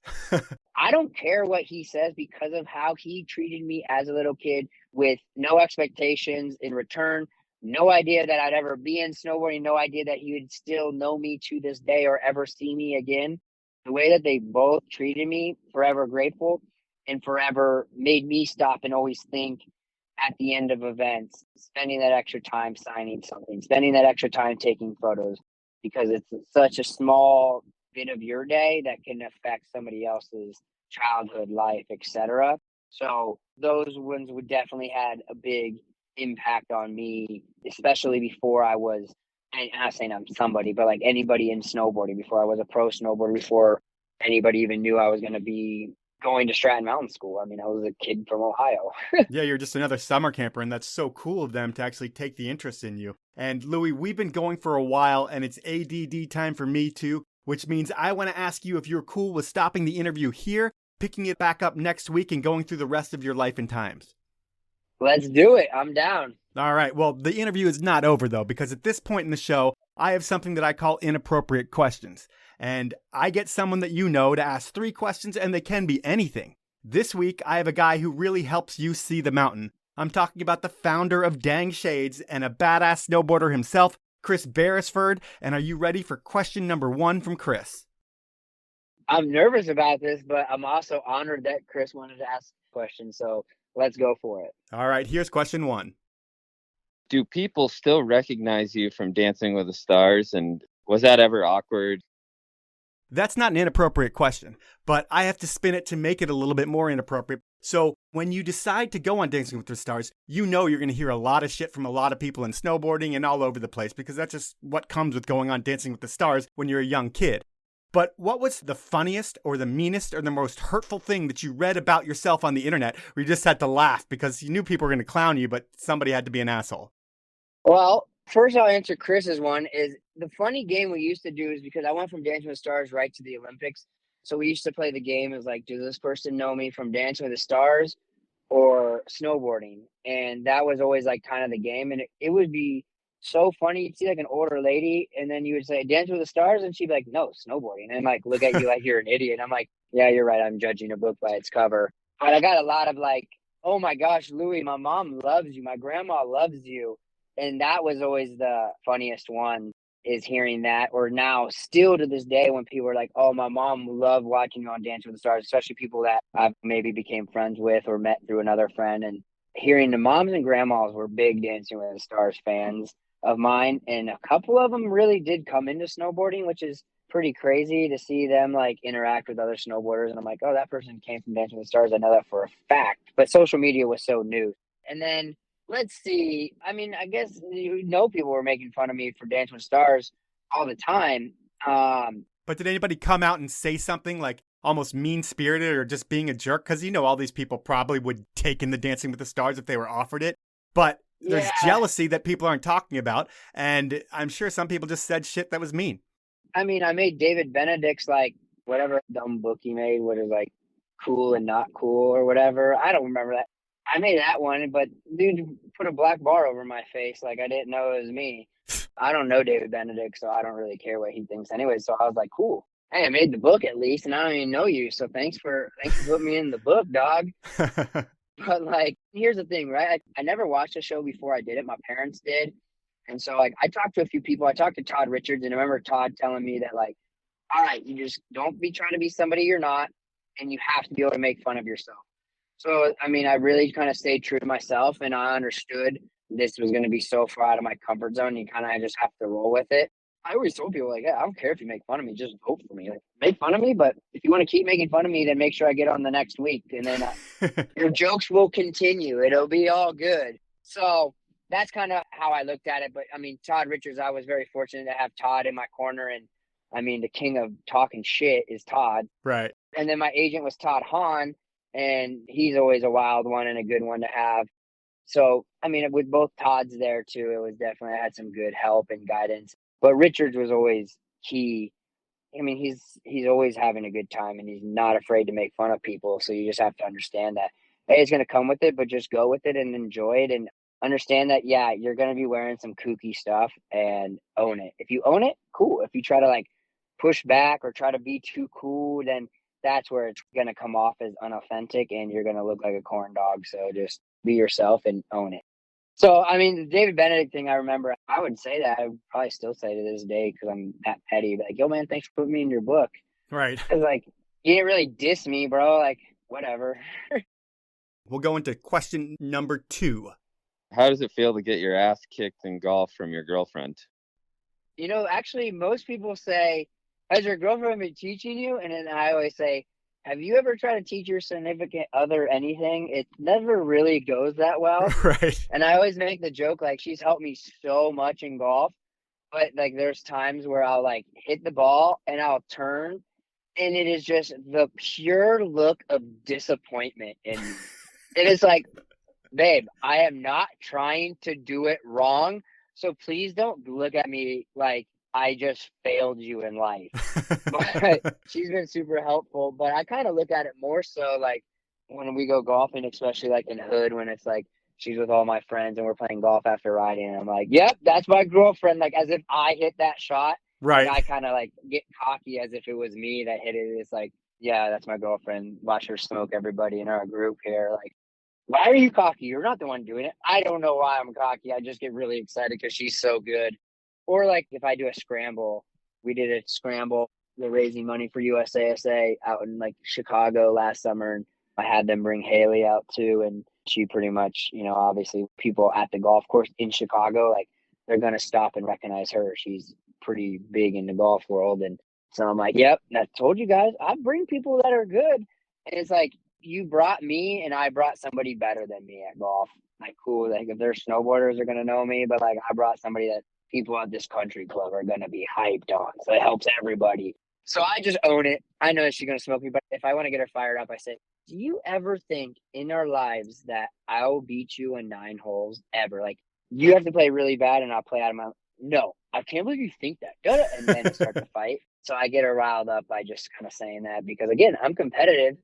I don't care what he says, because of how he treated me as a little kid with no expectations in return, no idea that I'd ever be in snowboarding, no idea that he would still know me to this day or ever see me again. The way that they both treated me, forever grateful, and forever made me stop and always think at the end of events, spending that extra time signing something, spending that extra time taking photos, because it's such a small bit of your day that can affect somebody else's childhood life, etc. So those ones would definitely had a big impact on me, especially before I was, and I'm not saying I'm somebody, but like anybody in snowboarding, before I was a pro snowboarder, before anybody even knew I was going to be going to Stratton Mountain School. I mean, I was a kid from Ohio. Yeah, you're just another summer camper, and that's so cool of them to actually take the interest in you. And Louie, we've been going for a while, and it's ADD time for me too, which means I want to ask you if you're cool with stopping the interview here, picking it back up next week, and going through the rest of your life and times. Let's do it. I'm down. All right. Well, the interview is not over, though, because at this point in the show, I have something that I call inappropriate questions. And I get someone that you know to ask 3 questions, and they can be anything. This week, I have a guy who really helps you see the mountain. I'm talking about the founder of Dang Shades and a badass snowboarder himself, Chris Beresford. And are you ready for question number 1 from Chris? I'm nervous about this, but I'm also honored that Chris wanted to ask a question. So let's go for it. All right, here's question 1. Do people still recognize you from Dancing with the Stars? And was that ever awkward? That's not an inappropriate question, but I have to spin it to make it a little bit more inappropriate. So when you decide to go on Dancing with the Stars, you know you're going to hear a lot of shit from a lot of people in snowboarding and all over the place, because that's just what comes with going on Dancing with the Stars when you're a young kid. But what was the funniest or the meanest or the most hurtful thing that you read about yourself on the internet where you just had to laugh because you knew people were going to clown you, but somebody had to be an asshole? Well, first I'll answer Chris's one. Is the funny game we used to do is because I went from Dancing with the Stars right to the Olympics. So we used to play the game as like, does this person know me from Dancing with the Stars or snowboarding? And that was always like kind of the game. And it would be so funny. You'd see like an older lady and then you would say Dancing with the Stars. And she'd be like, no, snowboarding. And like, look at you like you're an idiot. I'm like, yeah, you're right. I'm judging a book by its cover. But I got a lot of like, oh my gosh, Louie, my mom loves you. My grandma loves you. And that was always the funniest one, is hearing that. Or now, still to this day, when people are like, oh, my mom loved watching you on Dancing with the Stars, especially people that I maybe became friends with or met through another friend. And hearing the moms and grandmas were big Dancing with the Stars fans of mine. And a couple of them really did come into snowboarding, which is pretty crazy to see them like interact with other snowboarders. And I'm like, oh, that person came from Dancing with the Stars. I know that for a fact. But social media was so new. And then let's see. I mean, I guess people were making fun of me for Dancing with Stars all the time. But did anybody come out and say something like almost mean-spirited or just being a jerk? Because all these people probably would take in the Dancing with the Stars if they were offered it. But there's jealousy that people aren't talking about. And I'm sure some people just said shit that was mean. I mean, I made David Benedict's like whatever dumb book he made, what is like cool and not cool or whatever. I don't remember that. I made that one, but dude put a black bar over my face like I didn't know it was me. I don't know David Benedict, so I don't really care what he thinks anyway. So I was like, cool. Hey, I made the book at least, and I don't even know you. So thanks for putting me in the book, dog. But like, here's the thing, right? I never watched a show before I did it. My parents did. And so like I talked to a few people. I talked to Todd Richards, and I remember Todd telling me that like, all right, you just don't be trying to be somebody you're not, and you have to be able to make fun of yourself. So, I mean, I really kind of stayed true to myself, and I understood this was going to be so far out of my comfort zone. You kind of just have to roll with it. I always told people, like, yeah, I don't care if you make fun of me, just vote for me. Like, make fun of me, but if you want to keep making fun of me, then make sure I get on the next week. And then your jokes will continue. It'll be all good. So that's kind of how I looked at it. But, I mean, Todd Richards, I was very fortunate to have Todd in my corner. And, I mean, the king of talking shit is Todd. Right. And then my agent was Todd Hahn. And he's always a wild one and a good one to have. So, I mean, with both Todds there too, it was definitely, I had some good help and guidance. But Richards was always key. I mean, he's always having a good time, and he's not afraid to make fun of people. So you just have to understand that, hey, it's going to come with it, but just go with it and enjoy it, and understand that, yeah, you're going to be wearing some kooky stuff, and own it. If you own it, cool. If you try to like push back or try to be too cool, then that's where it's going to come off as unauthentic and you're going to look like a corn dog. So just be yourself and own it. So, I mean, the David Benedict thing, I remember, I would say that. I would probably still say to this day because I'm that petty. Like, yo, man, thanks for putting me in your book. Right. Because, like, you didn't really diss me, bro. Like, whatever. We'll go into question number 2. How does it feel to get your ass kicked in golf from your girlfriend? Actually, most people say has your girlfriend been teaching you? And then I always say, have you ever tried to teach your significant other anything? It never really goes that well. Right. And I always make the joke, like, she's helped me so much in golf, but like there's times where I'll like hit the ball and I'll turn and it is just the pure look of disappointment in me. It is like, babe, I am not trying to do it wrong. So please don't look at me like I just failed you in life. But she's been super helpful. But I kind of look at it more so like when we go golfing, especially like in Hood, when it's like she's with all my friends and we're playing golf after riding. And I'm like, yep, that's my girlfriend. Like as if I hit that shot. Like Right. I kind of like get cocky as if it was me that hit it. It's like, yeah, that's my girlfriend. Watch her smoke everybody in our group here. Like, why are you cocky? You're not the one doing it. I don't know why I'm cocky. I just get really excited because she's so good. Or like if I do a scramble, we did a scramble. They're raising money for USASA out in like Chicago last summer. And I had them bring Haley out too. And she pretty much, you know, obviously people at the golf course in Chicago, like they're going to stop and recognize her. She's pretty big in the golf world. And so I'm like, yep, I told you guys, I bring people that are good. And it's like, you brought me and I brought somebody better than me at golf. Like, cool. Like, if they're snowboarders, are going to know me, but like, I brought somebody that people at this country club are going to be hyped on. So it helps everybody. So I just own it. I know she's going to smoke me, but if I want to get her fired up, I say, do you ever think in our lives that I'll beat you in 9 holes ever? Like, you have to play really bad and I'll play out of my. No, I can't believe you think that. And then it starts to fight. So I get her riled up by just kind of saying that because, again, I'm competitive.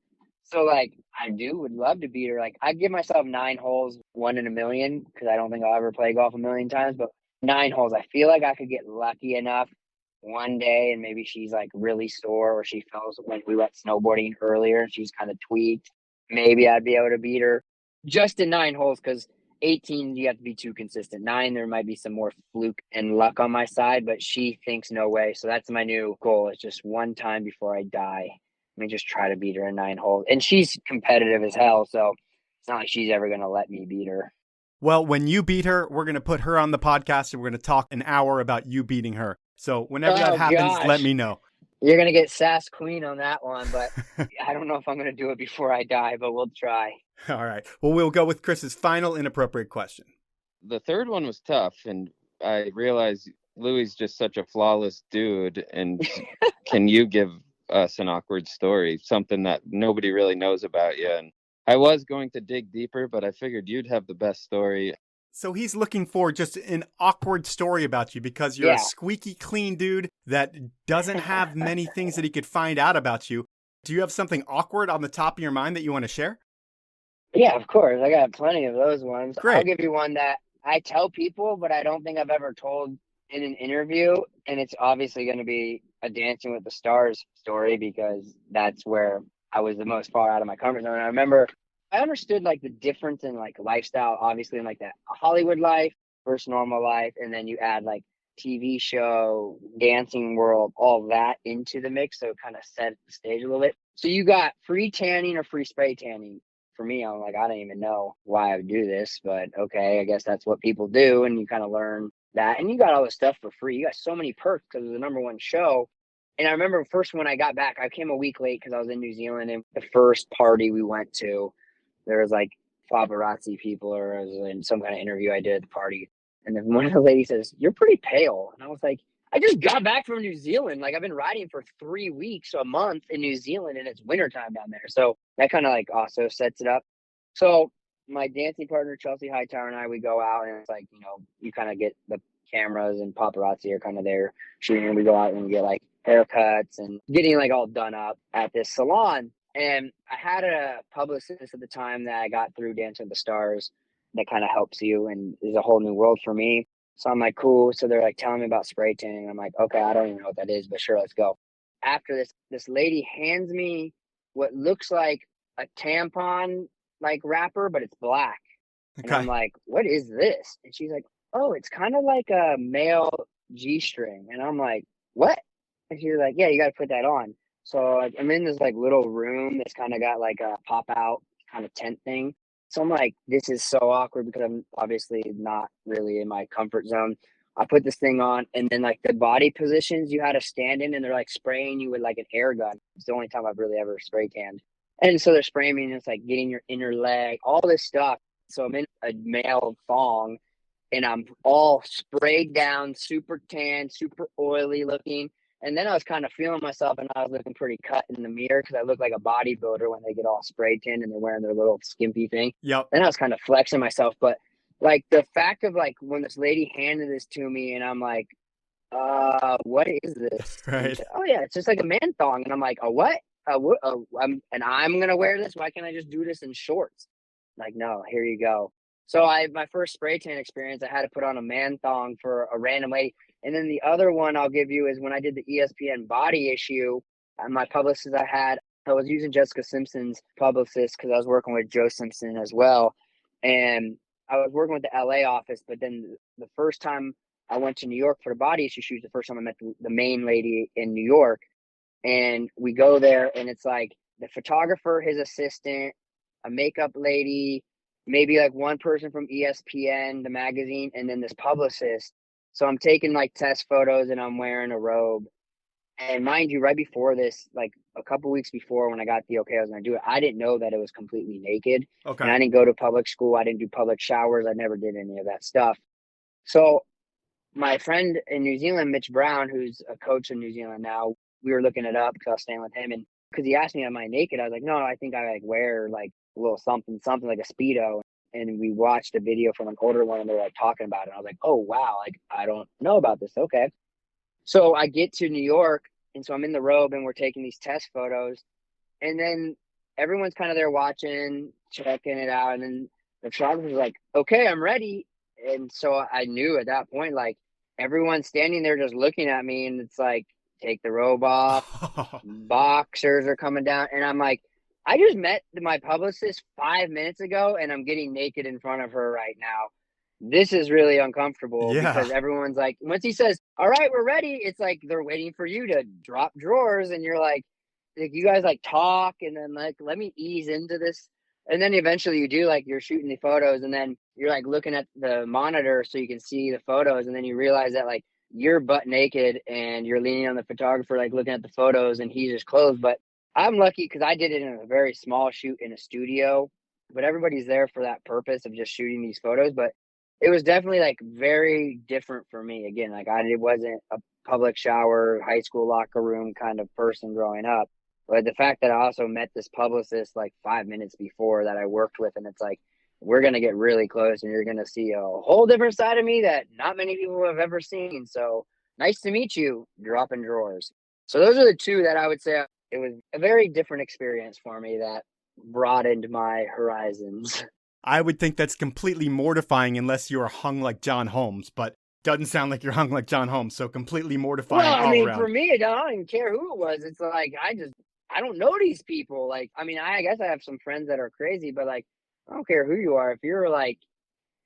So, like, I would love to beat her. Like, I give myself 9 holes, 1 in a million, because I don't think I'll ever play golf a million times. But 9 holes, I feel like I could get lucky enough one day, and maybe she's like really sore, or she fell when we went snowboarding earlier, and she's kind of tweaked. Maybe I'd be able to beat her just in 9 holes, because 18 you have to be too consistent. 9 there might be some more fluke and luck on my side, but she thinks no way. So that's my new goal. It's just one time before I die. Let me just try to beat her in 9 holes. And she's competitive as hell, so it's not like she's ever going to let me beat her. Well, when you beat her, we're going to put her on the podcast and we're going to talk an hour about you beating her. So whenever that happens, let me know. You're going to get Sass Queen on that one, but I don't know if I'm going to do it before I die, but we'll try. All right. Well, we'll go with Chris's final inappropriate question. The third one was tough, and I realized Louie's just such a flawless dude. And can you give us an awkward story, something that nobody really knows about you? And I was going to dig deeper, but I figured you'd have the best story. So he's looking for just an awkward story about you because you're a squeaky clean dude that doesn't have many things that he could find out about you. Do you have something awkward on the top of your mind that you want to share? Yeah, of course. I got plenty of those ones. Great. I'll give you one that I tell people, but I don't think I've ever told in an interview. And it's obviously going to be a Dancing with the Stars story because that's where I was the most far out of my comfort zone. I remember I understood like the difference in like lifestyle, obviously in like that Hollywood life versus normal life. And then you add like TV show, dancing world, all that into the mix. So it kind of set the stage a little bit. So you got free tanning or free spray tanning. For me, I'm like, I don't even know why I would do this, but okay, I guess that's what people do. And you kind of learn that. And you got all this stuff for free. You got so many perks because it was the #1 show. And I remember first when I got back, I came a week late because I was in New Zealand. And the first party we went to, there was like paparazzi people, or it was in some kind of interview I did at the party. And then one of the ladies says, "You're pretty pale." And I was like, I just got back from New Zealand. Like I've been riding for 3 weeks, a month in New Zealand, and it's wintertime down there. So that kind of like also sets it up. So my dancing partner, Chelsea Hightower, and I, we go out and it's like, you know, you kind of get the cameras and paparazzi are kind of there shooting. And we go out and we get like haircuts and getting like all done up at this salon. And I had a publicist at the time that I got through Dancing with the Stars that kind of helps you and is a whole new world for me. So I'm like, cool. So they're like telling me about spray tanning. I'm like, okay, I don't even know what that is, but sure, let's go. After this lady hands me what looks like a tampon like wrapper, but it's black. Okay. And I'm like, what is this? And she's like, oh, it's kind of like a male G-string. And I'm like, what? And she's like, yeah, you got to put that on. So I'm in this like little room that's kind of got like a pop out kind of tent thing. So I'm like, this is so awkward because I'm obviously not really in my comfort zone. I put this thing on, and then like the body positions you had to stand in, and they're like spraying you with like an air gun. It's the only time I've really ever spray tanned. And so they're spraying me, and it's like getting your inner leg, all this stuff. So I'm in a male thong, and I'm all sprayed down, super tan, super oily looking. And then I was kind of feeling myself, and I was looking pretty cut in the mirror because I look like a bodybuilder when they get all spray tan and they're wearing their little skimpy thing. Yep. Then I was kind of flexing myself. But like the fact of like when this lady handed this to me, and I'm like, what is this? Right. Said, oh yeah, it's just like a man thong. And I'm like, a what? I'm gonna wear this. Why can't I just do this in shorts? Like, no, here you go. So my first spray tan experience, I had to put on a man thong for a random lady. And then the other one I'll give you is when I did the ESPN body issue, my publicist I was using Jessica Simpson's publicist because I was working with Joe Simpson as well. And I was working with the LA office, but then the first time I went to New York for the body issue shoot, the first time I met the main lady in New York. And we go there, and it's like the photographer, his assistant, a makeup lady, maybe like one person from ESPN, the magazine, and then this publicist. So I'm taking like test photos, and I'm wearing a robe. And mind you, right before this, like a couple weeks before when I got the okay, I was going to do it, I didn't know that it was completely naked. Okay. And I didn't go to public school. I didn't do public showers. I never did any of that stuff. So my friend in New Zealand, Mitch Brown, who's a coach in New Zealand now, we were looking it up because I was staying with him. And because he asked me, am I naked? I was like, no, I think I like wear like a little something like a Speedo. And we watched a video from an older one, and they're like talking about it. And I was like, oh, wow, like I don't know about this. Okay. So I get to New York, and so I'm in the robe, and we're taking these test photos. And then everyone's kind of there watching, checking it out. And then the photographer's like, okay, I'm ready. And so I knew at that point, like everyone's standing there just looking at me, and it's like, take the robe off, boxers are coming down. And I'm like, I just met my publicist 5 minutes ago, and I'm getting naked in front of her right now. This is really uncomfortable because everyone's like, once he says, all right, we're ready, it's like they're waiting for you to drop drawers, and you're like you guys like talk, and then like, let me ease into this. And then eventually you do, like you're shooting the photos, and then you're like looking at the monitor so you can see the photos, and then you realize that like you're butt naked and you're leaning on the photographer, like looking at the photos, and he's just clothed. But I'm lucky because I did it in a very small shoot in a studio, but everybody's there for that purpose of just shooting these photos. But it was definitely like very different for me. Again, like it wasn't a public shower, high school locker room kind of person growing up. But the fact that I also met this publicist like 5 minutes before that I worked with, and it's like, we're going to get really close, and you're going to see a whole different side of me that not many people have ever seen. So nice to meet you, dropping drawers. So those are the two that I would say it was a very different experience for me that broadened my horizons. I would think that's completely mortifying unless you are hung like John Holmes, but doesn't sound like you're hung like John Holmes, so completely mortifying all Well, I mean, around. for me, I don't even care who it was. It's like, I don't know these people. Like, I mean, I guess I have some friends that are crazy, but like, I don't care who you are. If you're like,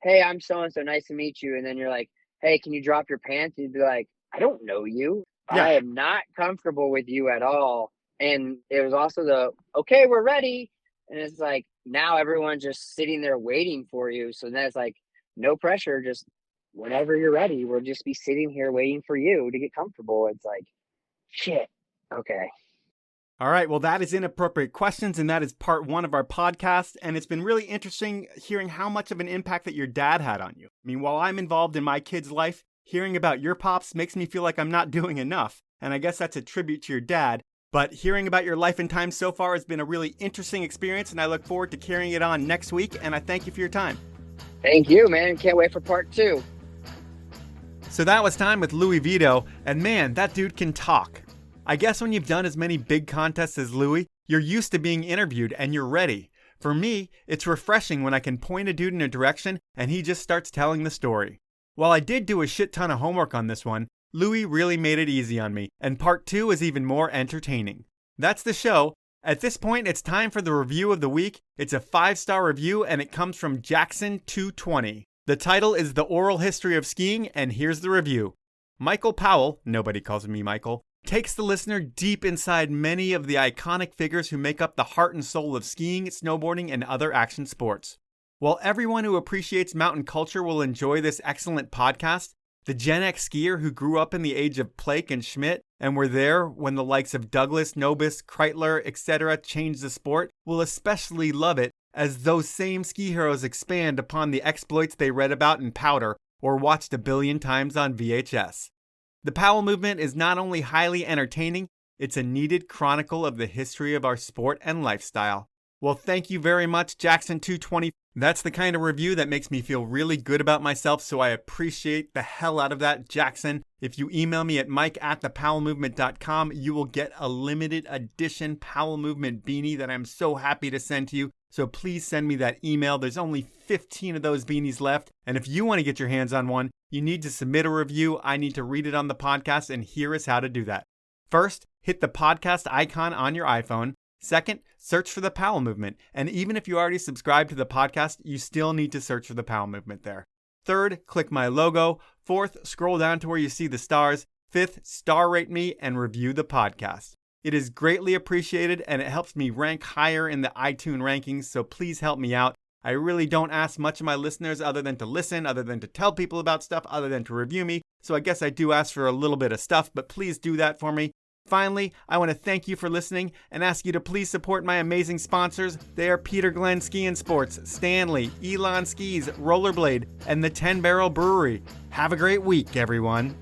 hey, I'm so-and-so, nice to meet you. And then you're like, hey, can you drop your pants? You'd be like, I don't know you. Yeah. I am not comfortable with you at all. And it was also okay, we're ready. And it's like, now everyone's just sitting there waiting for you. So then it's like, no pressure. Just whenever you're ready, we'll just be sitting here waiting for you to get comfortable. It's like, shit. Okay. All right, well, that is Inappropriate Questions, and that is part 1 of our podcast, and it's been really interesting hearing how much of an impact that your dad had on you. I mean, while I'm involved in my kid's life, hearing about your pops makes me feel like I'm not doing enough, and I guess that's a tribute to your dad, but hearing about your life and times so far has been a really interesting experience, and I look forward to carrying it on next week, and I thank you for your time. Thank you, man. Can't wait for part 2. So that was time with Louie Vito, and man, that dude can talk. I guess when you've done as many big contests as Louie, you're used to being interviewed and you're ready. For me, it's refreshing when I can point a dude in a direction and he just starts telling the story. While I did do a shit ton of homework on this one, Louie really made it easy on me, and part 2 is even more entertaining. That's the show. At this point, it's time for the review of the week. It's a 5-star review and it comes from Jackson220. The title is The Oral History of Skiing, and here's the review. Michael Powell, nobody calls me Michael, takes the listener deep inside many of the iconic figures who make up the heart and soul of skiing, snowboarding, and other action sports. While everyone who appreciates mountain culture will enjoy this excellent podcast, The Gen X skier who grew up in the age of Plake and Schmidt and were there when the likes of Douglas, Nobis, Kreitler, etc. changed the sport will especially love it, as those same ski heroes expand upon the exploits they read about in Powder or watched a billion times on VHS. The Powell movement is not only highly entertaining, it's a needed chronicle of the history of our sport and lifestyle. Well, thank you very much, Jackson220. That's the kind of review that makes me feel really good about myself, so I appreciate the hell out of that, Jackson. If you email me at mike@thepowellmovement.com, you will get a limited edition Powell Movement beanie that I'm so happy to send to you. So please send me that email. There's only 15 of those beanies left. And if you want to get your hands on one, you need to submit a review. I need to read it on the podcast, and here is how to do that. First, hit the podcast icon on your iPhone. Second, search for the Powell Movement. And even if you already subscribe to the podcast, you still need to search for the Powell Movement there. Third, click my logo. Fourth, scroll down to where you see the stars. Fifth, star rate me and review the podcast. It is greatly appreciated and it helps me rank higher in the iTunes rankings, so please help me out. I really don't ask much of my listeners other than to listen, other than to tell people about stuff, other than to review me. So I guess I do ask for a little bit of stuff, but please do that for me. Finally, I want to thank you for listening and ask you to please support my amazing sponsors. They are Peter Glenn Ski and Sports, Stanley, Elon Skis, Rollerblade, and the 10 Barrel Brewery. Have a great week, everyone.